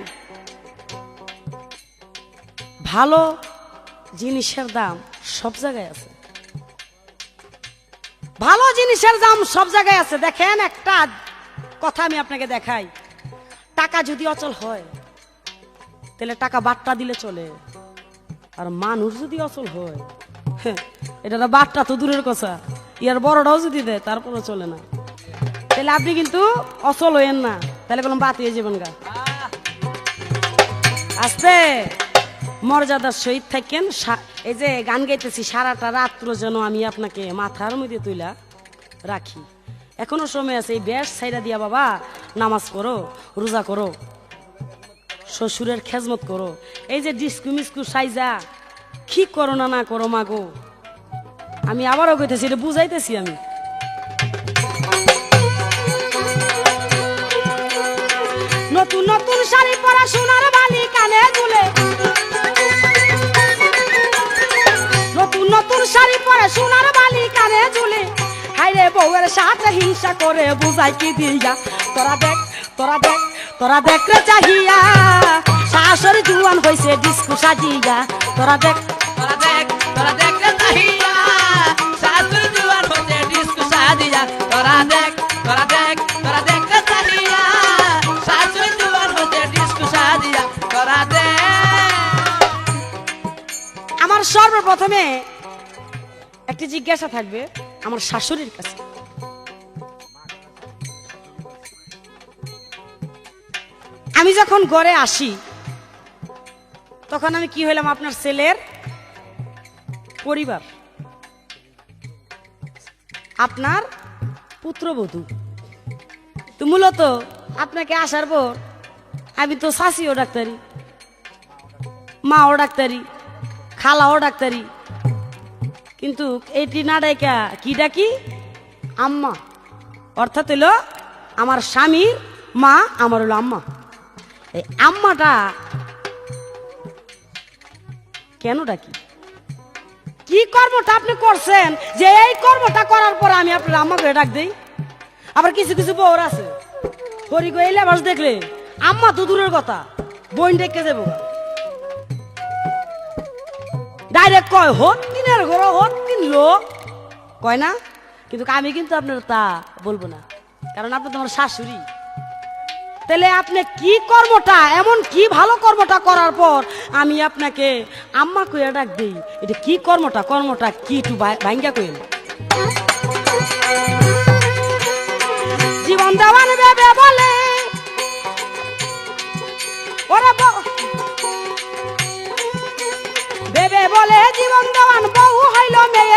ভালো জিনিসের দাম সব জায়গায় আছে ভালো জিনিসের দাম সব জায়গায় আছে দেখেন একটা কথা আমি আপনাকে দেখাই টাকা যদি অচল হয় তাহলে টাকা বাট্টা দিলে চলে আর মানুষ যদি অচল হয় এটা বাট্টা তো দূরের কথা ইয়ার বড়টাও যদি দেয় তারপরে চলে না তাহলে আপনি কিন্তু অচল হইয়েন না তাহলে কোনো বাতিয়ে যাবেন গা আস্তে মর্যাদার সহিত থাকেন এই যে গান গাইতেছি সারাটা রাত্র যেন আমি আপনাকে মাথার মধ্যে তুইলা রাখি এখনো সময় আছে এই বেশ ছাইরা দিয়া বাবা নামাজ করো রোজা করো শ্বশুরের খেজমত করো এই যে ডিস্কু মিস্কু সাইজা কি করো না না করো মাগো আমি আবারও কইতেছি এটা বুঝাইতেছি আমি নতুন নতুন শাড়ি পরা সোনার বালি কানে ঝুলে নতুন নতুন শাড়ি পরে সোনার বালি কানে ঝুলে হাইরে বউয়ের সাথে হিংসা করে বুঝাই কি দিয়া তোরা দেখ তোরা দেখ তোরা দেখ রে চাহিয়া শাশুড়ি জুয়ান হইছে ডিস্কো সাজিয়া তোরা দেখ তোরা দেখ তোরা দেখ রে চাহিয়া শাশুড়ি জুয়ান হইছে ডিস্কো সাজিয়া তোরা দেখ তোরা দেখ তোরা দেখ রে চাহিয়া শাশুড়ি জুয়ান হইছে ডিস্কো সাজিয়া তোরা দেখ। আমার সর্বপ্রথমে একটি জিজ্ঞাসা থাকবে আমার শাশুড়ির কাছে আমি যখন ঘরে আসি তখন আমি কি হইলাম আপনার ছেলের পরিবার আপনার পুত্রবধূ তো মূলত আপনাকে আসার পর আমি তো শাশিও ডাক্তারি মাও ডাক্তারি খালাও ডাক্তারি কিন্তু এইটি না ডাইকা কি ডাকি আম্মা অর্থাৎ হইল আমার স্বামীর মা আমার হলো আম্মা এই আম্মাটা কেন ডাকি কি কর্মটা আপনি করছেন যে এই কর্মটা করার পর আমি আপনার আম্মা করে ডাক দেই আবার কিছু কিছু বউর আছে হরি গো এই লেবাস দেখলে আম্মা তো দূরের কথা বোন ডেকে যাবো ডাইরেক্ট কয় হত কিনের ঘর হত কিনলো কয় না কিন্তু আমি কিন্তু আপনার তা বলবো না কারণ আপনি তোমার শাশুড়ি তাহলে আপনি কি কর্মটা এমন কি ভালো কর্মটা করার পর আমি আপনাকে আম্মা কইয়া ডাক দেই এটা কি কর্মটা কি একটু ভাঙ্গা কইল জীবন দেওয়ান বেবে বলে ওরে বেবে বলে জীবন দেওয়ান বউ হইল মেয়ে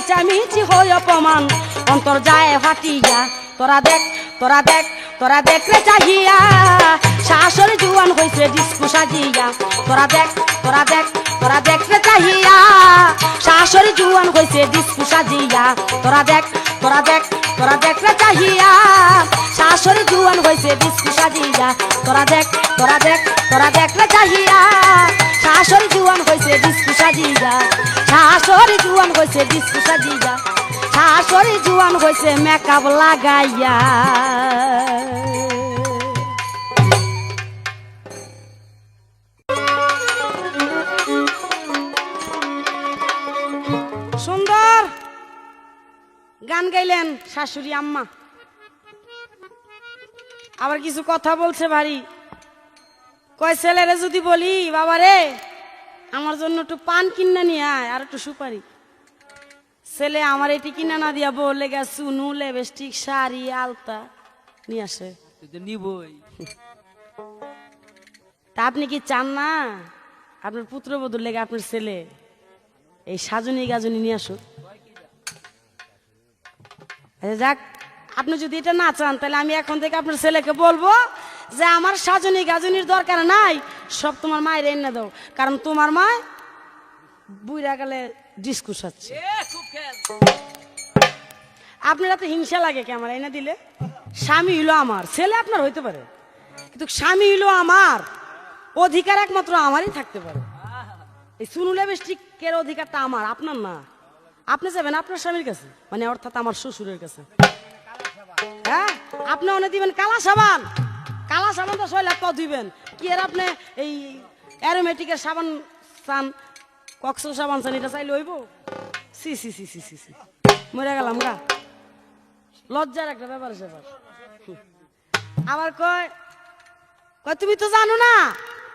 মিচামিচি হই অপমান অন্তর যায় ফাটিয়া তোরা দেখ তোরা দেখ তোরা দেখ রে চাহিয়া শাশুড়ি জুয়ান হইছে ডিস্কু সাজিয়া তোরা দেখ তোরা দেখ তোরা দেখ রে চাহিয়া শাশুড়ি জুয়ান হইছে ডিস্কু সাজিয়া তোরা দেখ তোরা দেখ তোরা দেখ রে চাহিয়া শাশুড়ি জুয়ান হইছে ডিস্কু সাজিয়া তোরা দেখ তোরা দেখ তোরা দেখ রে চাহিয়া শাশুড়ি জুয়ান হইছে ডিস্কু সাজিয়া শাশুড়ি জুয়ান হইছে ডিস্কু সাজিয়া শাশুড়ি জুয়ান হইছে মেকআপ লাগাইয়া সুন্দর গান গাইলেন শাশুড়ি আম্মা আবার কিছু কথা বলছে ভারী কয় ছেলেরে যদি বলি বাবা রে আমার জন্য একটু পান কিনা নিয়ে আয় আর একটু সুপারি ছেলে আমার এটি কিনা না দিয়া বলে গে চুনু লিপস্টিক শাড়ি আলতা নিয়ে আসে নিবই তা আপনি কি চান না আপনার পুত্রবধূর লেগে আপনার ছেলে এই সাজনী গাজনী নিয়ে আসুক যাক আপনি যদি এটা না চান তাহলে আমি এখন থেকে আপনার ছেলেকে বলবো যে আমার সাজনী গাজনীর দরকার নাই সব তোমার মায়ের এনে দাও কারণ তোমার মা বুইরা গেলে ডিস্কুস হচ্ছে আপনারা তো হিংসা লাগে কি আমার এনে দিলে স্বামী হইলো আমার ছেলে আপনার হইতে পারে কিন্তু স্বামী হইলো আমার অধিকার একমাত্র আমারই থাকতে পারে এই চুনু লিপস্টিকের অধিকারটা আমার আপনার না আপনি যাবেন আপনার স্বামীর কাছে মানে অর্থাৎ আমার শ্বশুরের কাছে হ্যাঁ আপনি অনেক দিবেন কালা সাবান তো শৈলা ক দিবেন কি এর আপনি এই অ্যারোমেটিকের সাবান চান কক্স সাবান চান এটা চাইলে হইব সি সি সি সি সি সি মরে গেলাম গা লজ্জার একটা ব্যাপার স্যাপার আবার কয় কয় তুমি তো জানো না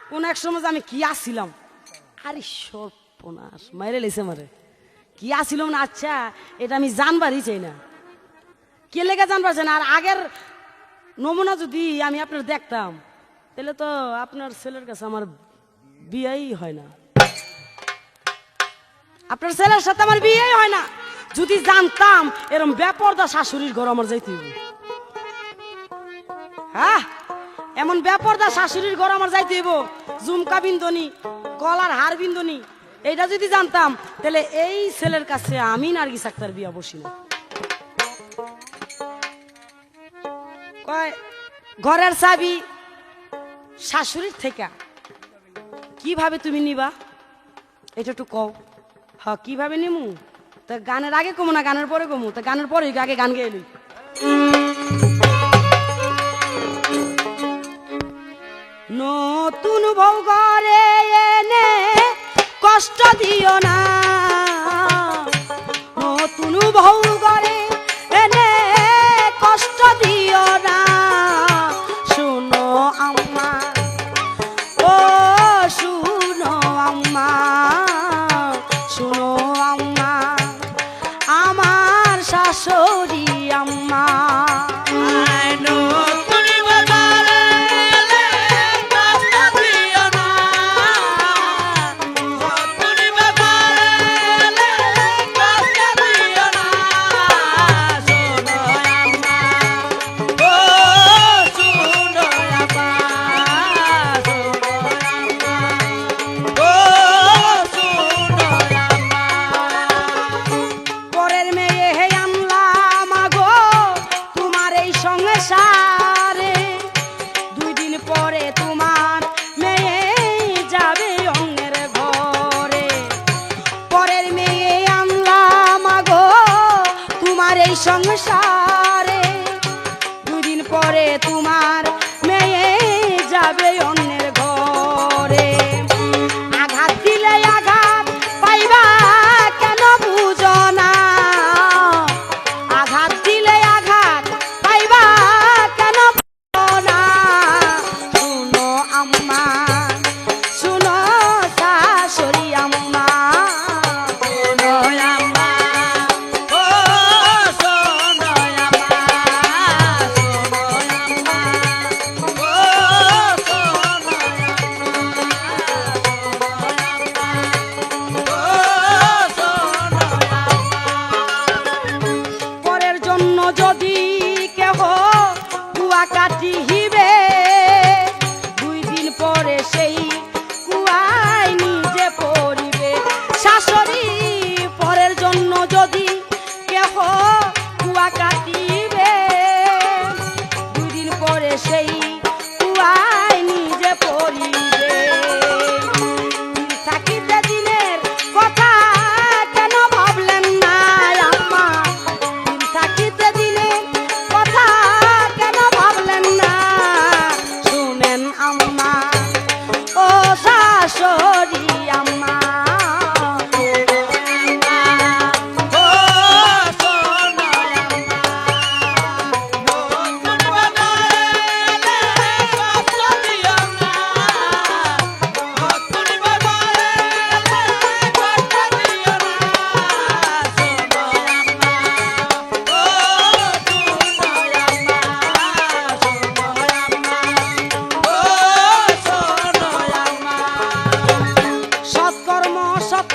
কোন এক সময় আমি কি আসছিলাম আরে সর্বনাশ মাইরে লেছে মারে কি আসছিলাম না আচ্ছা এটা আমি জানবারই চাই না কে লেগে জানবার চাই না আর আগের নমুনা যদি আমি আপনার দেখতাম তাহলে তো আপনার ছেলের কাছে আমার বিয়েই হয় না আপনার ছেলের সাথে আমার বিয়েই হয় না যদি জানতাম এরকম বেপরদা শাশুড়ির ঘর আমার যাইতে হইব হ্যাঁ এমন বেপরদা শাশুড়ির ঘর আমার যাইতে হইব ঝুমকা বিন্দনি গলার হার বিন্দনি এইটা যদি জানতাম তাহলে এই ছেলের কাছে আমি নার্গিস আক্তার বিয়া বসি না কয় ঘরের চাবি শাশুড়ির থেকে কিভাবে তুমি নিবা এটা একটু কও হ্যাঁ কিভাবে নিমু তা গানের আগে কমু না গানের পরে কমু তা গানের পরে আগে গান গেয়ে লই নতুন বউ ঘরে এনে কষ্ট দিও না নতুন বউ ঘরে এনে কষ্ট দিও না শুনো আম্মা ও শুনো আম্মা শুনো আম্মা আমার শাশুড়ি আম্মা সংসারে দুদিন পরে তোমার মেয়ে যাবে অন্যের ঘরে আঘাত দিলে আঘাত পাইবা কেন বুঝো না আঘাত দিলে আঘাত পাইবা কেন বুঝো না শুনো আম্মা শুনো শাশুড়ি আম্মা শুনো আম্মা ও শুনো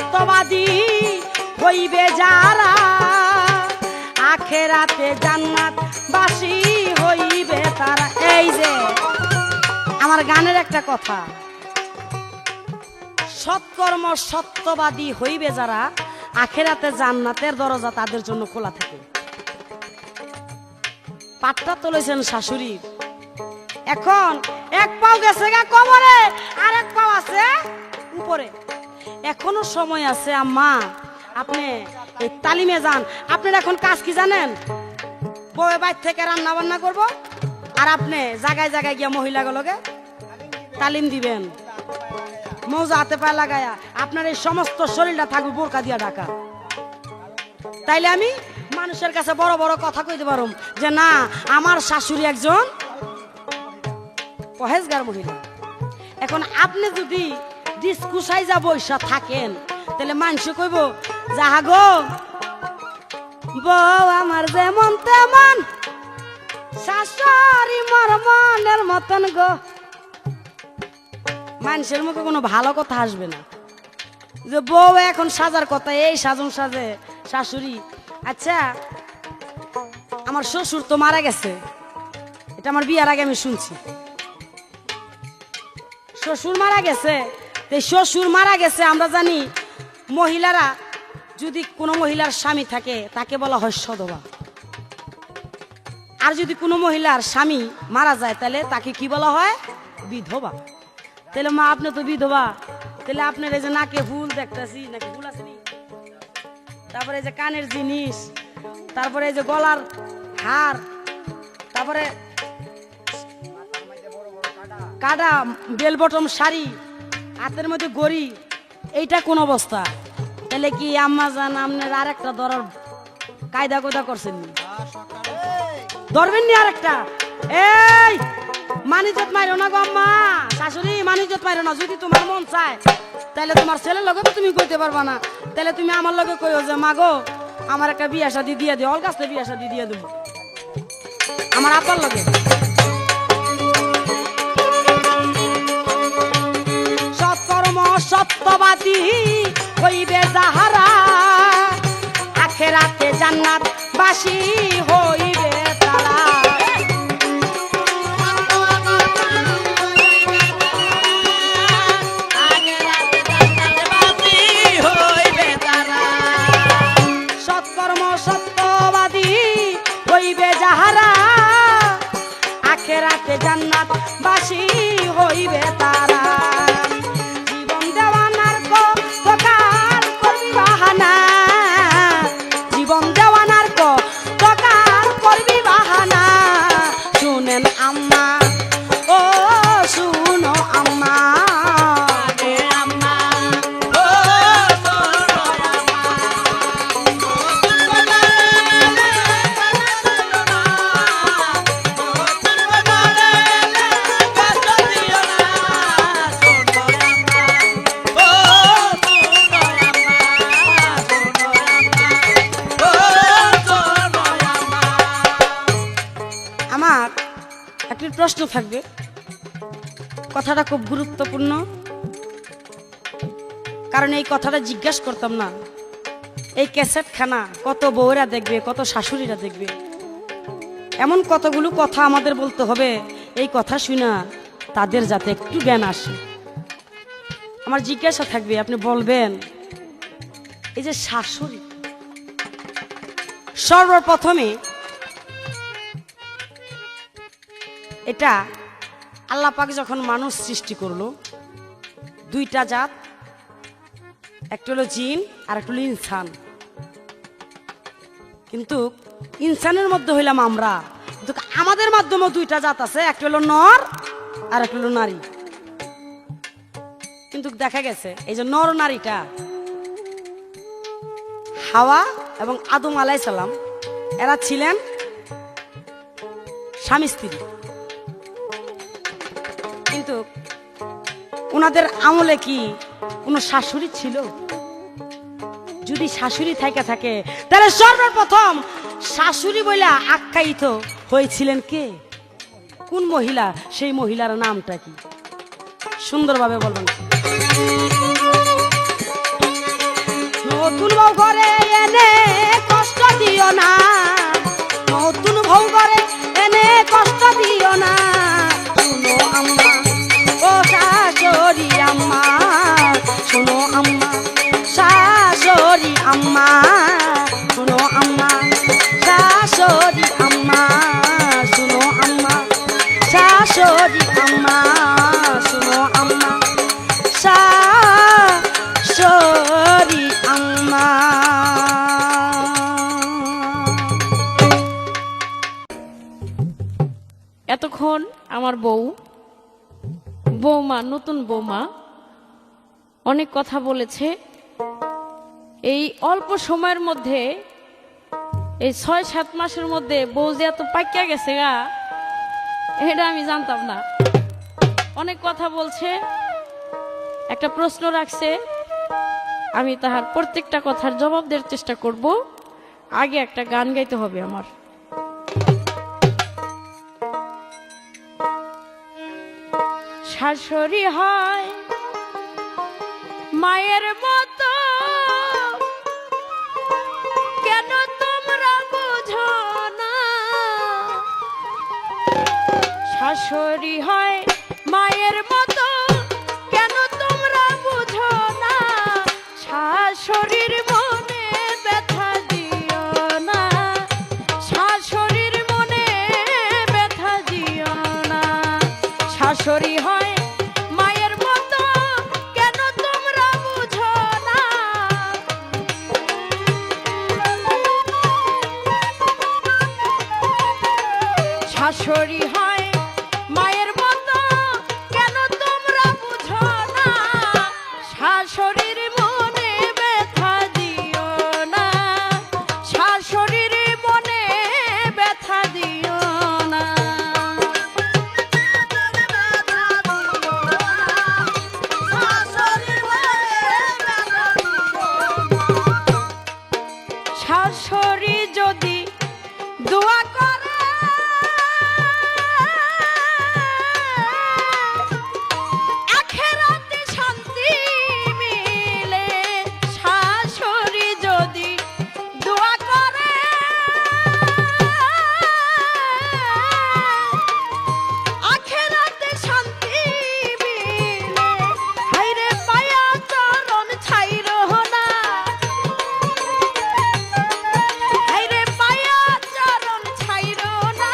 সত্যবাদী হইবে যারা আখেরাতে জান্নাত বাসী হইবে তারা। এই যে আমার গানের একটা কথা, সৎকর্ম সত্যবাদী হইবে যারা আখেরাতে জান্নাতের দরজা তাদের জন্য খোলা থাকে। পাটটা তুলেছেন শাশুড়ি, এখন এক পাও গেছে গা কোমরে আর এক পাও আছে উপরে। এখনো সময় আছে আম্মা, আপনি এই তালিমে যান। আপনার এখন কাজ কি জানেন? বউয়ের বাইর থেকে রান্না বান্না করব, আর আপনি জায়গায় জায়গায় গিয়া মহিলাগুলোকে তালিম দিবেন, মৌজা হাতে পায়ে লাগায়া। আপনার এই সমস্ত শরীরটা থাকবে বোরকা দিয়া ঢাকা। তাইলে আমি মানুষের কাছে বড় বড় কথা কইতে পারুম যে না, আমার শাশুড়ি একজন পহেজগার মহিলা। এখন আপনি যদি ডিসকুসাই যা বৈশা থাকেন, তাহলে মানুষ কইব যাহা গো বউ আমার যেমন তেমন, শাশুড়ি মোর মনের মতন গো। মানুষের মুখে কোনো ভালো কথা আসবে না যে বউ এখন সাজার কথা, এই সাজন সাজে শাশুড়ি। আচ্ছা, আমার শ্বশুর তো মারা গেছে, এটা আমার বিয়ার আগে আমি শুনছি। শ্বশুর মারা গেছে, শ্বশুর মারা গেছে আমরা জানি মহিলারা যদি কোনো মহিলার স্বামী থাকে তাকে বলা হয় সধবা। আর যদি কোনো মহিলার স্বামী মারা যায় তাহলে তাকে কি বলা হয়? বিধবা। তাহলে মা আপনি তো বিধবা, তাহলে আপনার এই যে নাকে ফুল দেখতেছি, নাকি ফুল আছে, তারপরে এই যে কানের জিনিস, তারপরে এই যে গলার হার, তারপরে কাটা বেল বটম শাড়ি, হাতের মধ্যে গড়ি, এইটা কোন অবস্থা? তাহলে কি আম্মা জান আপনার আর একটা ধরার কায়দা কোয়দা করছেন? ধরবেন নি আর একটা? এই মানিজত মাইরো না গো আম্মা, শাশুড়ি মানিজত মাইরো না। যদি তোমার মন চায় তাহলে তোমার ছেলের লগে তুমি কইতে পারবা না, তাহলে তুমি আমার লগে কইও যে মা গো আমার একটা বিয়া শাদী দিয়ে দিও, ওর কাছে বিয়া শাদী দিয়ে দেবো আমার আব্বার লগে। সৎকর্ম সত্যবাদী হইবে যাহারা আখেরাতে জান্নাত বাসী হইবে তারা। সৎকর্ম সত্যবাদী হইবে যাহারা আখেরাতে জান্নাত বাসী হইবে তারা। জীবন দেওয়ানার কতকাল করবি বাহানা, জীবন দেওয়ানার কতকাল করবি বাহানা। শুনেন আম্মা, ও শুনো আম্মা, আমার একটি প্রশ্ন থাকবে, কথাটা খুব গুরুত্বপূর্ণ, কারণ এই কথাটা জিজ্ঞাসা করতাম না এই ক্যাসেট খানা কত বউরা দেখবে, কত শাশুড়িরা দেখবে। এমন কতগুলো কথা আমাদের বলতে হবে এই কথা শুনা তাদের যাতে একটু জ্ঞান আসে। আমার জিজ্ঞাসা থাকবে, আপনি বলবেন এই যে শাশুড়ি, সর্বপ্রথমে এটা আল্লাহ পাক যখন মানুষ সৃষ্টি করলো, দুইটা জাত, একটা হলো জিন আর একটা হলো ইনসান। কিন্তু ইনসানের মধ্যে হইলাম আমরা, কিন্তু আমাদের মাধ্যমে দুইটা জাত আছে, একটা হলো নর আর একটা হলো নারী। কিন্তু দেখা গেছে এই যে নর নারীটা হাওয়া এবং আদম আলাইহিস সালাম এরা ছিলেন স্বামী স্ত্রী। কিন্তু ওনাদের আমলে কি কোনো শাশুড়ি ছিল? যদি শাশুড়ি থাকে তাহলে সর্বপ্রথম শাশুড়ি বলে আখ্যায়িত হয়েছিলেন কে? কোন মহিলা? সেই মহিলার নামটা কি? সুন্দরভাবে বলবেন। নতুন বউ ঘরে এনে কষ্ট দিও না, নতুন বউ ঘরে এনে কষ্ট দিও না। শুনো আম্মা ও শাশুড়ি আম্মা, শুনো আম্মা শাশুড়ি আম্মা, শুনো আম্মা শাশুড়ি আম্মা, শুনো আম্মা শাশুড়ি আম্মা, শুনো আম্মা শাশুড়ি আম্মা। এতক্ষণ আমার বৌমা নতুন বৌমা অনেক কথা বলেছে। এই অল্প সময়ের মধ্যে, এই ৬-৭ মাসের মধ্যে বউ যে এত পাকিয়া গেছে গা, এটা আমি জানতাম না। অনেক কথা বলছে, একটা প্রশ্ন রাখছে, আমি তাহার প্রত্যেকটা কথার জবাব দেওয়ার চেষ্টা করব। আগে একটা গান গাইতে হবে আমার। শাশুড়ি হয় মায়ের মতো, কেন তোমরা বুঝো না? শাশুড়ি হয় মায়ের মতো, কেন তোমরা বুঝো না? শাশুড়ির মনে ব্যথা দিও না, শাশুড়ির মনে ব্যথা দিও না। শাশুড়ি হয় মায়ের মতো, কেন তোমরা বুঝো না? শাশুড়ি হয় মায়ের মতো, কেন তোমরা বুঝো না? শাশুড়ির মনে ব্যথা দিও না, শাশুড়ির মনে ব্যথা দিও না। শাশুড়ি যদি দোয়া করে, আখিরাতে শান্তি মিলে। শাশুড়ি যদি দোয়া করে, আখিরাতে শান্তি মিলে। হায়রে পায়া চরণ ছাইরো না, হায়রে পায়া চরণ ছাইরো না।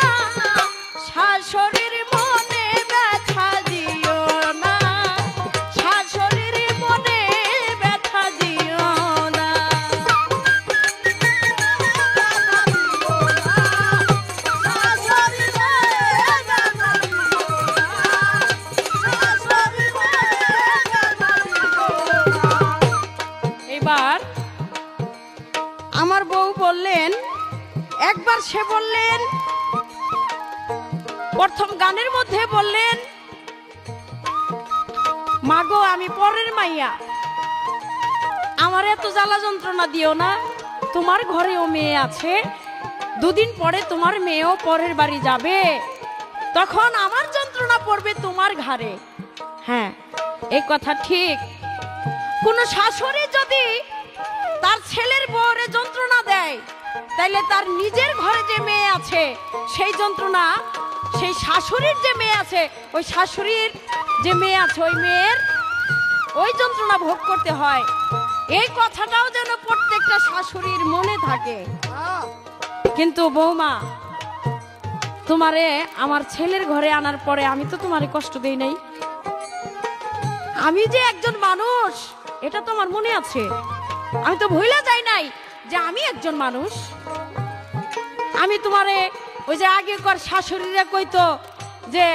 শাশুড়ির মনে ব্যথা দিও না, শাশুড়ির মনে ব্যথা দিও না। এবার আমার বউ বললেন, একবার সে বললেন, প্রথম গানের মধ্যে বললেন, মাগো আমি পরের মাইয়া, আমার এত জ্বালা যন্ত্রণা দিও না। তোমার ঘরেও মেয়ে আছে, দুদিন পরে তোমার মেয়েও পরের বাড়ি যাবে, তখন আমার যন্ত্রণা পড়বে তোমার ঘাড়ে। হ্যাঁ, এই কথা ঠিক। কোন শাশুড়ি যদি তার ছেলের বউরে যন্ত্রণা দেয়, তাইলে তার নিজের ঘরে যে মেয়ে আছে সেই যন্ত্রণা, সেই শাশুড়ির যে মেয়ে আছে, ওই শাশুড়ির যে মেয়ে আছে ওই মেয়ের ওই যন্ত্রণা ভোগ করতে হয়। এই কথাটাও যেন প্রত্যেকটা শাশুড়ির মনে থাকে। কিন্তু বৌমা, তোমারে আমার ছেলের ঘরে আনার পরে আমি তো তোমারে কষ্ট দেই নাই। আমি যে একজন মানুষ এটা তো আমার মনে আছে। আমি তো ভুলে যাই নাই যে আমি একজন মানুষ। আমি তোমারে ওই যে আগেকার শাশুড়িরা কইতো যে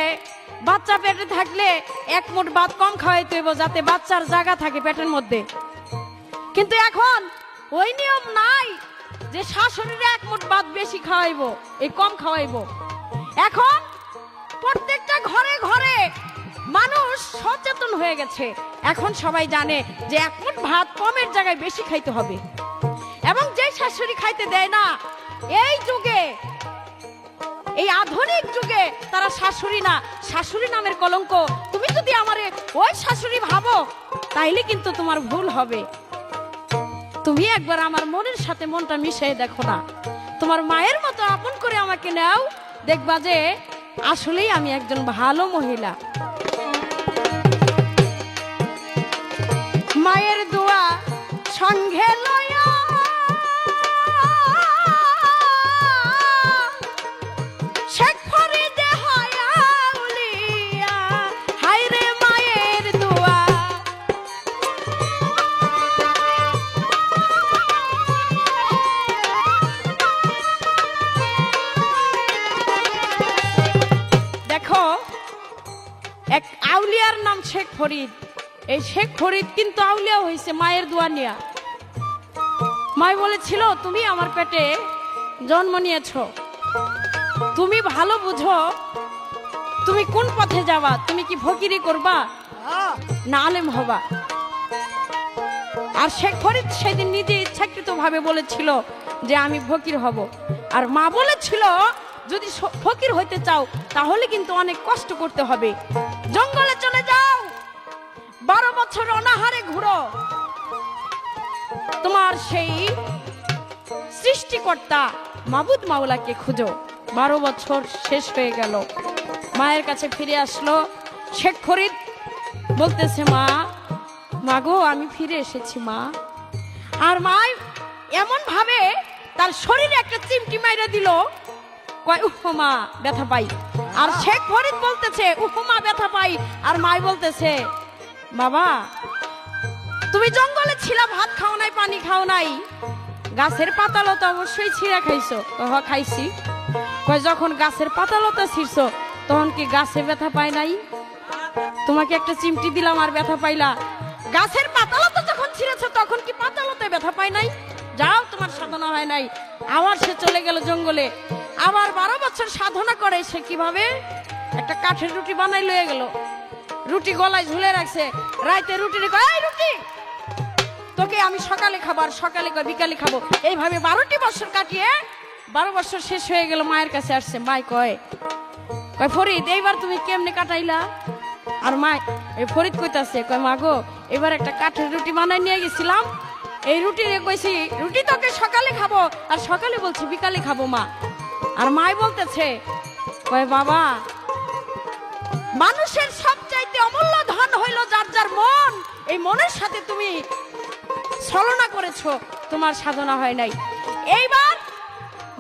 বাচ্চা পেটে থাকলে এক মুঠ ভাত কম খাওয়াইতে হইব যাতে বাচ্চার জায়গা থাকে পেটের মধ্যে। কিন্তু এখন ওই নিয়ম নাই যে শাশুড়িরা এক মুঠ ভাত বেশি খাওয়াইবো, এই কম খাওয়াইবো। এখন প্রত্যেকটা ঘরে ঘরে মানুষ সচেতন হয়ে গেছে। এখন সবাই জানে যে এক মুঠ ভাত কমের জায়গায় বেশি খাইতে হবে। এবং যে শাশুড়ি খাইতে দেয় না, এই যুগে, এই আধুনিক যুগে তারা শাশুড়ি না, শাশুড়ি নামের কলঙ্ক। তুমি যদি আমারে ওই শাশুড়ি ভাবো তাইলে কিন্তু তোমার ভুল হবে। তুমি একবার আমার মনের সাথে মনটা মিশিয়ে দেখো না, তোমার মায়ের মতো আপন করে আমাকে নাও, দেখবা যে আসলেই আমি একজন ভালো মহিলা। মায়ের দোয়া সঙ্গে লয়া শেখ ফরিদে হয় আউলিয়া, হায় রে মায়ের দোয়া। দেখো, এক আউলিয়ার নাম শেখ ফরিদ। এই শেখ ফরিদ কিন্তু আউলিয়া হয়েছে মায়ের দোয়া নিয়া। মাই বলেছিল, তুমি আমার পেটে জন্ম নিয়েছ, তুমি ভালো বুঝো তুমি কোন পথে যাবা, তুমি কি ফকিরি করবা না আলেম হবা। আর শেখ ফরিদ সেদিন নিজে ইচ্ছাকৃত ভাবে বলেছিল যে আমি ফকির হব। আর মা বলেছিল, যদি ফকির হইতে চাও তাহলে কিন্তু অনেক কষ্ট করতে হবে, জঙ্গলে চলে যাও, 12 বছর অনাহারে ঘুরো, তোমার সেই সৃষ্টিকর্তা মাবুদ মাওলাকে খুঁজো। 12 বছর শেষ হয়ে গেল, মায়ের কাছে ফিরে আসলো শেখ ফরিদ। বলতেছে, মা, মাগো আমি ফিরে এসেছি মা। আর মা এমন ভাবে তার শরীরে একটা চিমটি মাইরা দিল, কয় উহ মা ব্যথা পাই। আর শেখ ফরিদ বলতেছে, উহ মা ব্যথা পাই। আর মাই বলতেছে, বাবা তুমি জঙ্গলে ছিলা, ভাত খাও নাই, পানি খাও নাই, গাছের পাতালতা অবশ্যই ছিঁড়া খাইছো। খাইছি। কয় যখন গাছের পাতালতা ছিঁড়ছো তখন কি গাছে ব্যথা পায় নাই? তোমাকে একটা চিমটি দিলাম আর ব্যথা পাইলা। গাছের পাতালতা যখন ছিঁড়েছো তখন কি পাতালতায় ব্যথা পায় নাই? যাও, তোমার সাধনা হয় নাই। আবার সে চলে গেল জঙ্গলে, আবার 12 বছর সাধনা করে সে কিভাবে একটা কাঠের রুটি বানাই লয়ে গেল, রুটি গলায় ঝুলে রাখছে। রাইতে রুটি কয়, এই রুটি তোকে আমি সকালে খাবার, সকালে কয় বিকালে খাবো। এইভাবে 12টি বছর কাটিয়ে 12 বছর শেষ হয়ে গেল, মায়ের কাছে আসছে। মাই কয় ফরিদ এইবার তুমি কেমনে কাটাইলা? আর মা এই ফরিদ কইতাছে, কয় মা গো, এবার একটা কাঠের রুটি বানাই নিয়ে গেছিলাম, এই রুটি কইছি রুটি তোকে সকালে খাবো, আর সকালে বলছি বিকালে খাবো মা। আর মাই বলতেছে, কয় বাবা, মানুষের সবচাইতে অমূল্য ধন হইল যার যার মন। এই মনের সাথে তুমি ছলনা করেছো, তোমার সাধনা হয় নাই। এইবার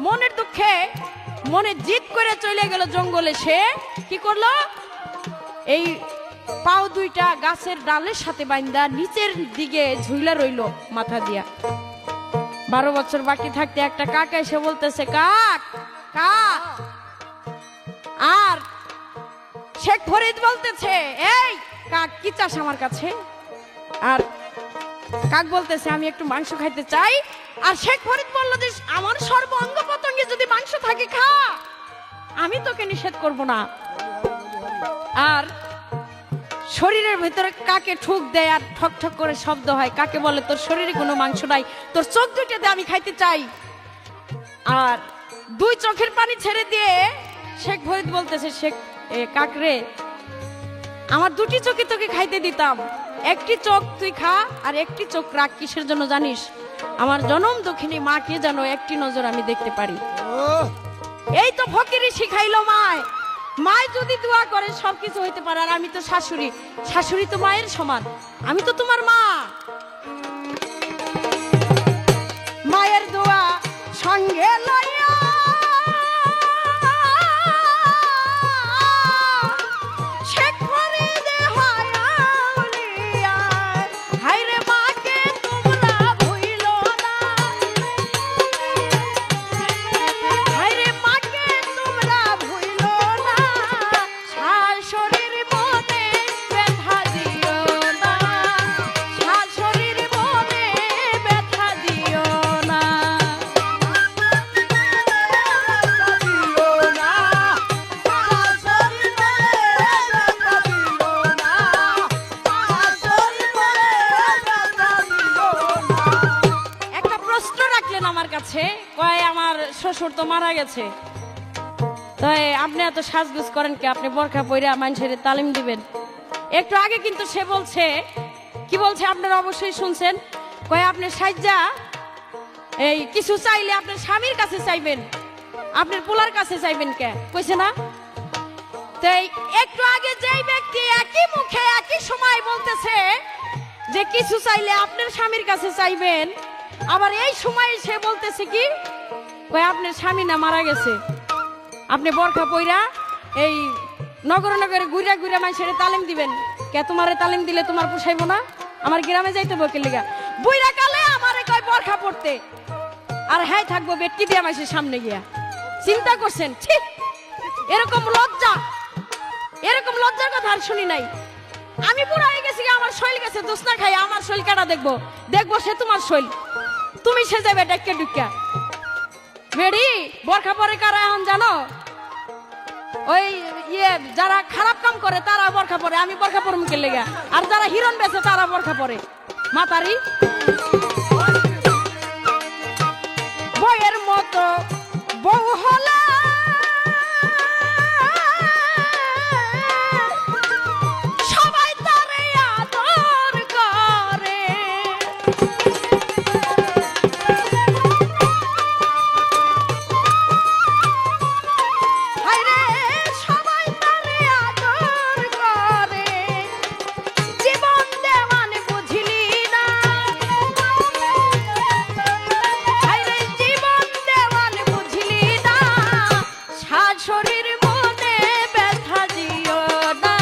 মনের দুঃখে মনে জিদ করে চলে গেল জঙ্গলে। সে কি করলো, এই পাও দুইটা গাছের ডালের সাথে বাইন্দা নিচের দিকে ঝুইলা রইল মাথা দিয়া। 12 বছর বাকি থাকতে একটা কাক এসে বলতেছে, কাক কাক। আর শেখ ফরিদ বলতেছে, এই কাক কি চাস আমার কাছে? আর কাক বলতেছে, আমি একটু মাংস খাইতে চাই। আর শেখ ফরিদ বলল যে আমার সর্ব অঙ্গ প্রত্যঙ্গে যদি মাংস থাকে খা, আমি তোকে নিষেধ করব না। আর শরীরের ভিতরে কাকে ঠুক দেয় আর ঠক ঠক করে শব্দ হয়। কাকে বলে, তোর শরীরে কোনো মাংস নাই, তোর চোখ দুইটাতে আমি খাইতে চাই। আর 2 চোখের পানি ছেড়ে দিয়ে শেখ ফরিদ বলতেছে, শেখ কাকরে, আমার 2টি চোখে তোকে খাইতে দিতাম, একটি চোখ তুই খা আর একটি চোখ রাখ। কিসের জন্য জানিস? আমার জনম দক্ষিণী মাকে যেন একটি নজর আমি দেখতে পারি। এই তো ফকিরি শিখাইলো মায়। মায় যদি দোয়া করে সবকিছু হইতে পারে। আর আমি তো শাশুড়ি, শাশুড়ি তো মায়ের সমান, আমি তো তোমার মা। মায়ের দোয়া সঙ্গে লইয়া শেখ ফরিদে হয় আউলিয়া, হায় রে মাকে তোমরা ভুইলো না, হায় রে মাকে তোমরা ভুইলো না, শাশুড়ির মনে ব্যথা দিও না, শাশুড়ির মনে ব্যথা দিও না। একটা প্রশ্ন রাখলেন আমার কাছে, কয় আমার শ্বশুর তো মারা গেছে, তাই আপনি এত সাজগুজ করেন কি? আপনি বোরখা পইরা মানুষের তালিম দিবেন? একটু আগে কিন্তু সে বলছে, কি বলছে আপনারা অবশ্যই শুনছেন, কয় আপনি সাজ্জা এই কিছু চাইলে আপনার স্বামীর কাছে চাইবেন, আপনার পোলার কাছে চাইবেন কে কইছে না? তাই একটু আগে যেই ব্যক্তি একই মুখে একই সময় বলতেছে যে কিছু চাইলে আপনার স্বামীর কাছে চাইবেন, আবার এই সময় সে বলতেছে কি কয় আপনার স্বামী না মারা গেছে, আপনি বরখা পইরা এই নগরে নগরে ঘুরা ঘুরা মানুষের তালিম দিবেন কে? তোমারে তালিম দিলে তোমার পোষাইবো না? আমার গ্রামে যাইতে বকে লেগা বুইরা কালে আমারে কয় বরখা পড়তে, আর হ্যাঁ থাকবো বেটকি দিয়ে মানুষের সামনে গিয়া। চিন্তা করছেন? ঠিক এরকম লজ্জা, এরকম লজ্জার কথা আর শুনি নাই। আমি বুড়া হয়ে গেছি, আমার শৈল গেছে দোসনা খাই, আমার শৈল কাটা দেখবো, দেখবো সে তোমার শৈল, তুমি সে যাবে ডেকে ডুকা বেড়ি। বরখা পরে কারা এখন জানো? ওই যারা খারাপ কাম করে তারা বরখা পরে, আমি বরখা পরে মুখের লেগা। আর যারা হিরণ বেছে তারা বরখা পরে। মাতারি বইয়ের মতো বউ হলা সবাই তারে আদর করে, হায়রে সবাই তারে আদর করে, জীবন দেওয়ান বুঝলি না, হায়রে জীবন দেওয়ান বুঝলি না, শাশুড়ির মনে ব্যথা দিও না,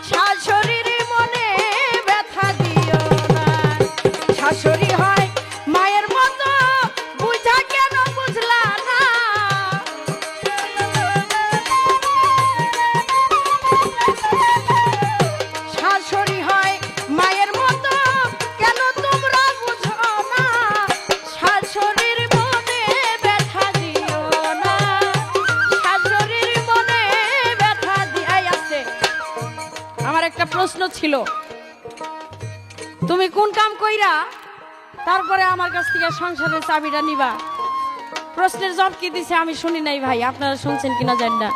শাশুড়ির মনে ব্যথা দিও না, শাশুড়ি হয় মায়ের মতো বুঝা কেন বুঝলা না, শাশুড়ি হয় মায়ের মতো কেন তোমরা বুঝো না, শাশুড়ির মনে ব্যথা দিও না, শাশুড়ির মনে ব্যথা দিয়াই আছে। আমার একটা প্রশ্ন ছিল, তুমি কোন কাম কইরা তারপরে আমার কাছ থেকে সংসারের চাবিটা নিবা? প্রশ্নের জবাব কি দিছে আমি শুনি নাই ভাই, আপনারা শুনছেন কিনা জানি না।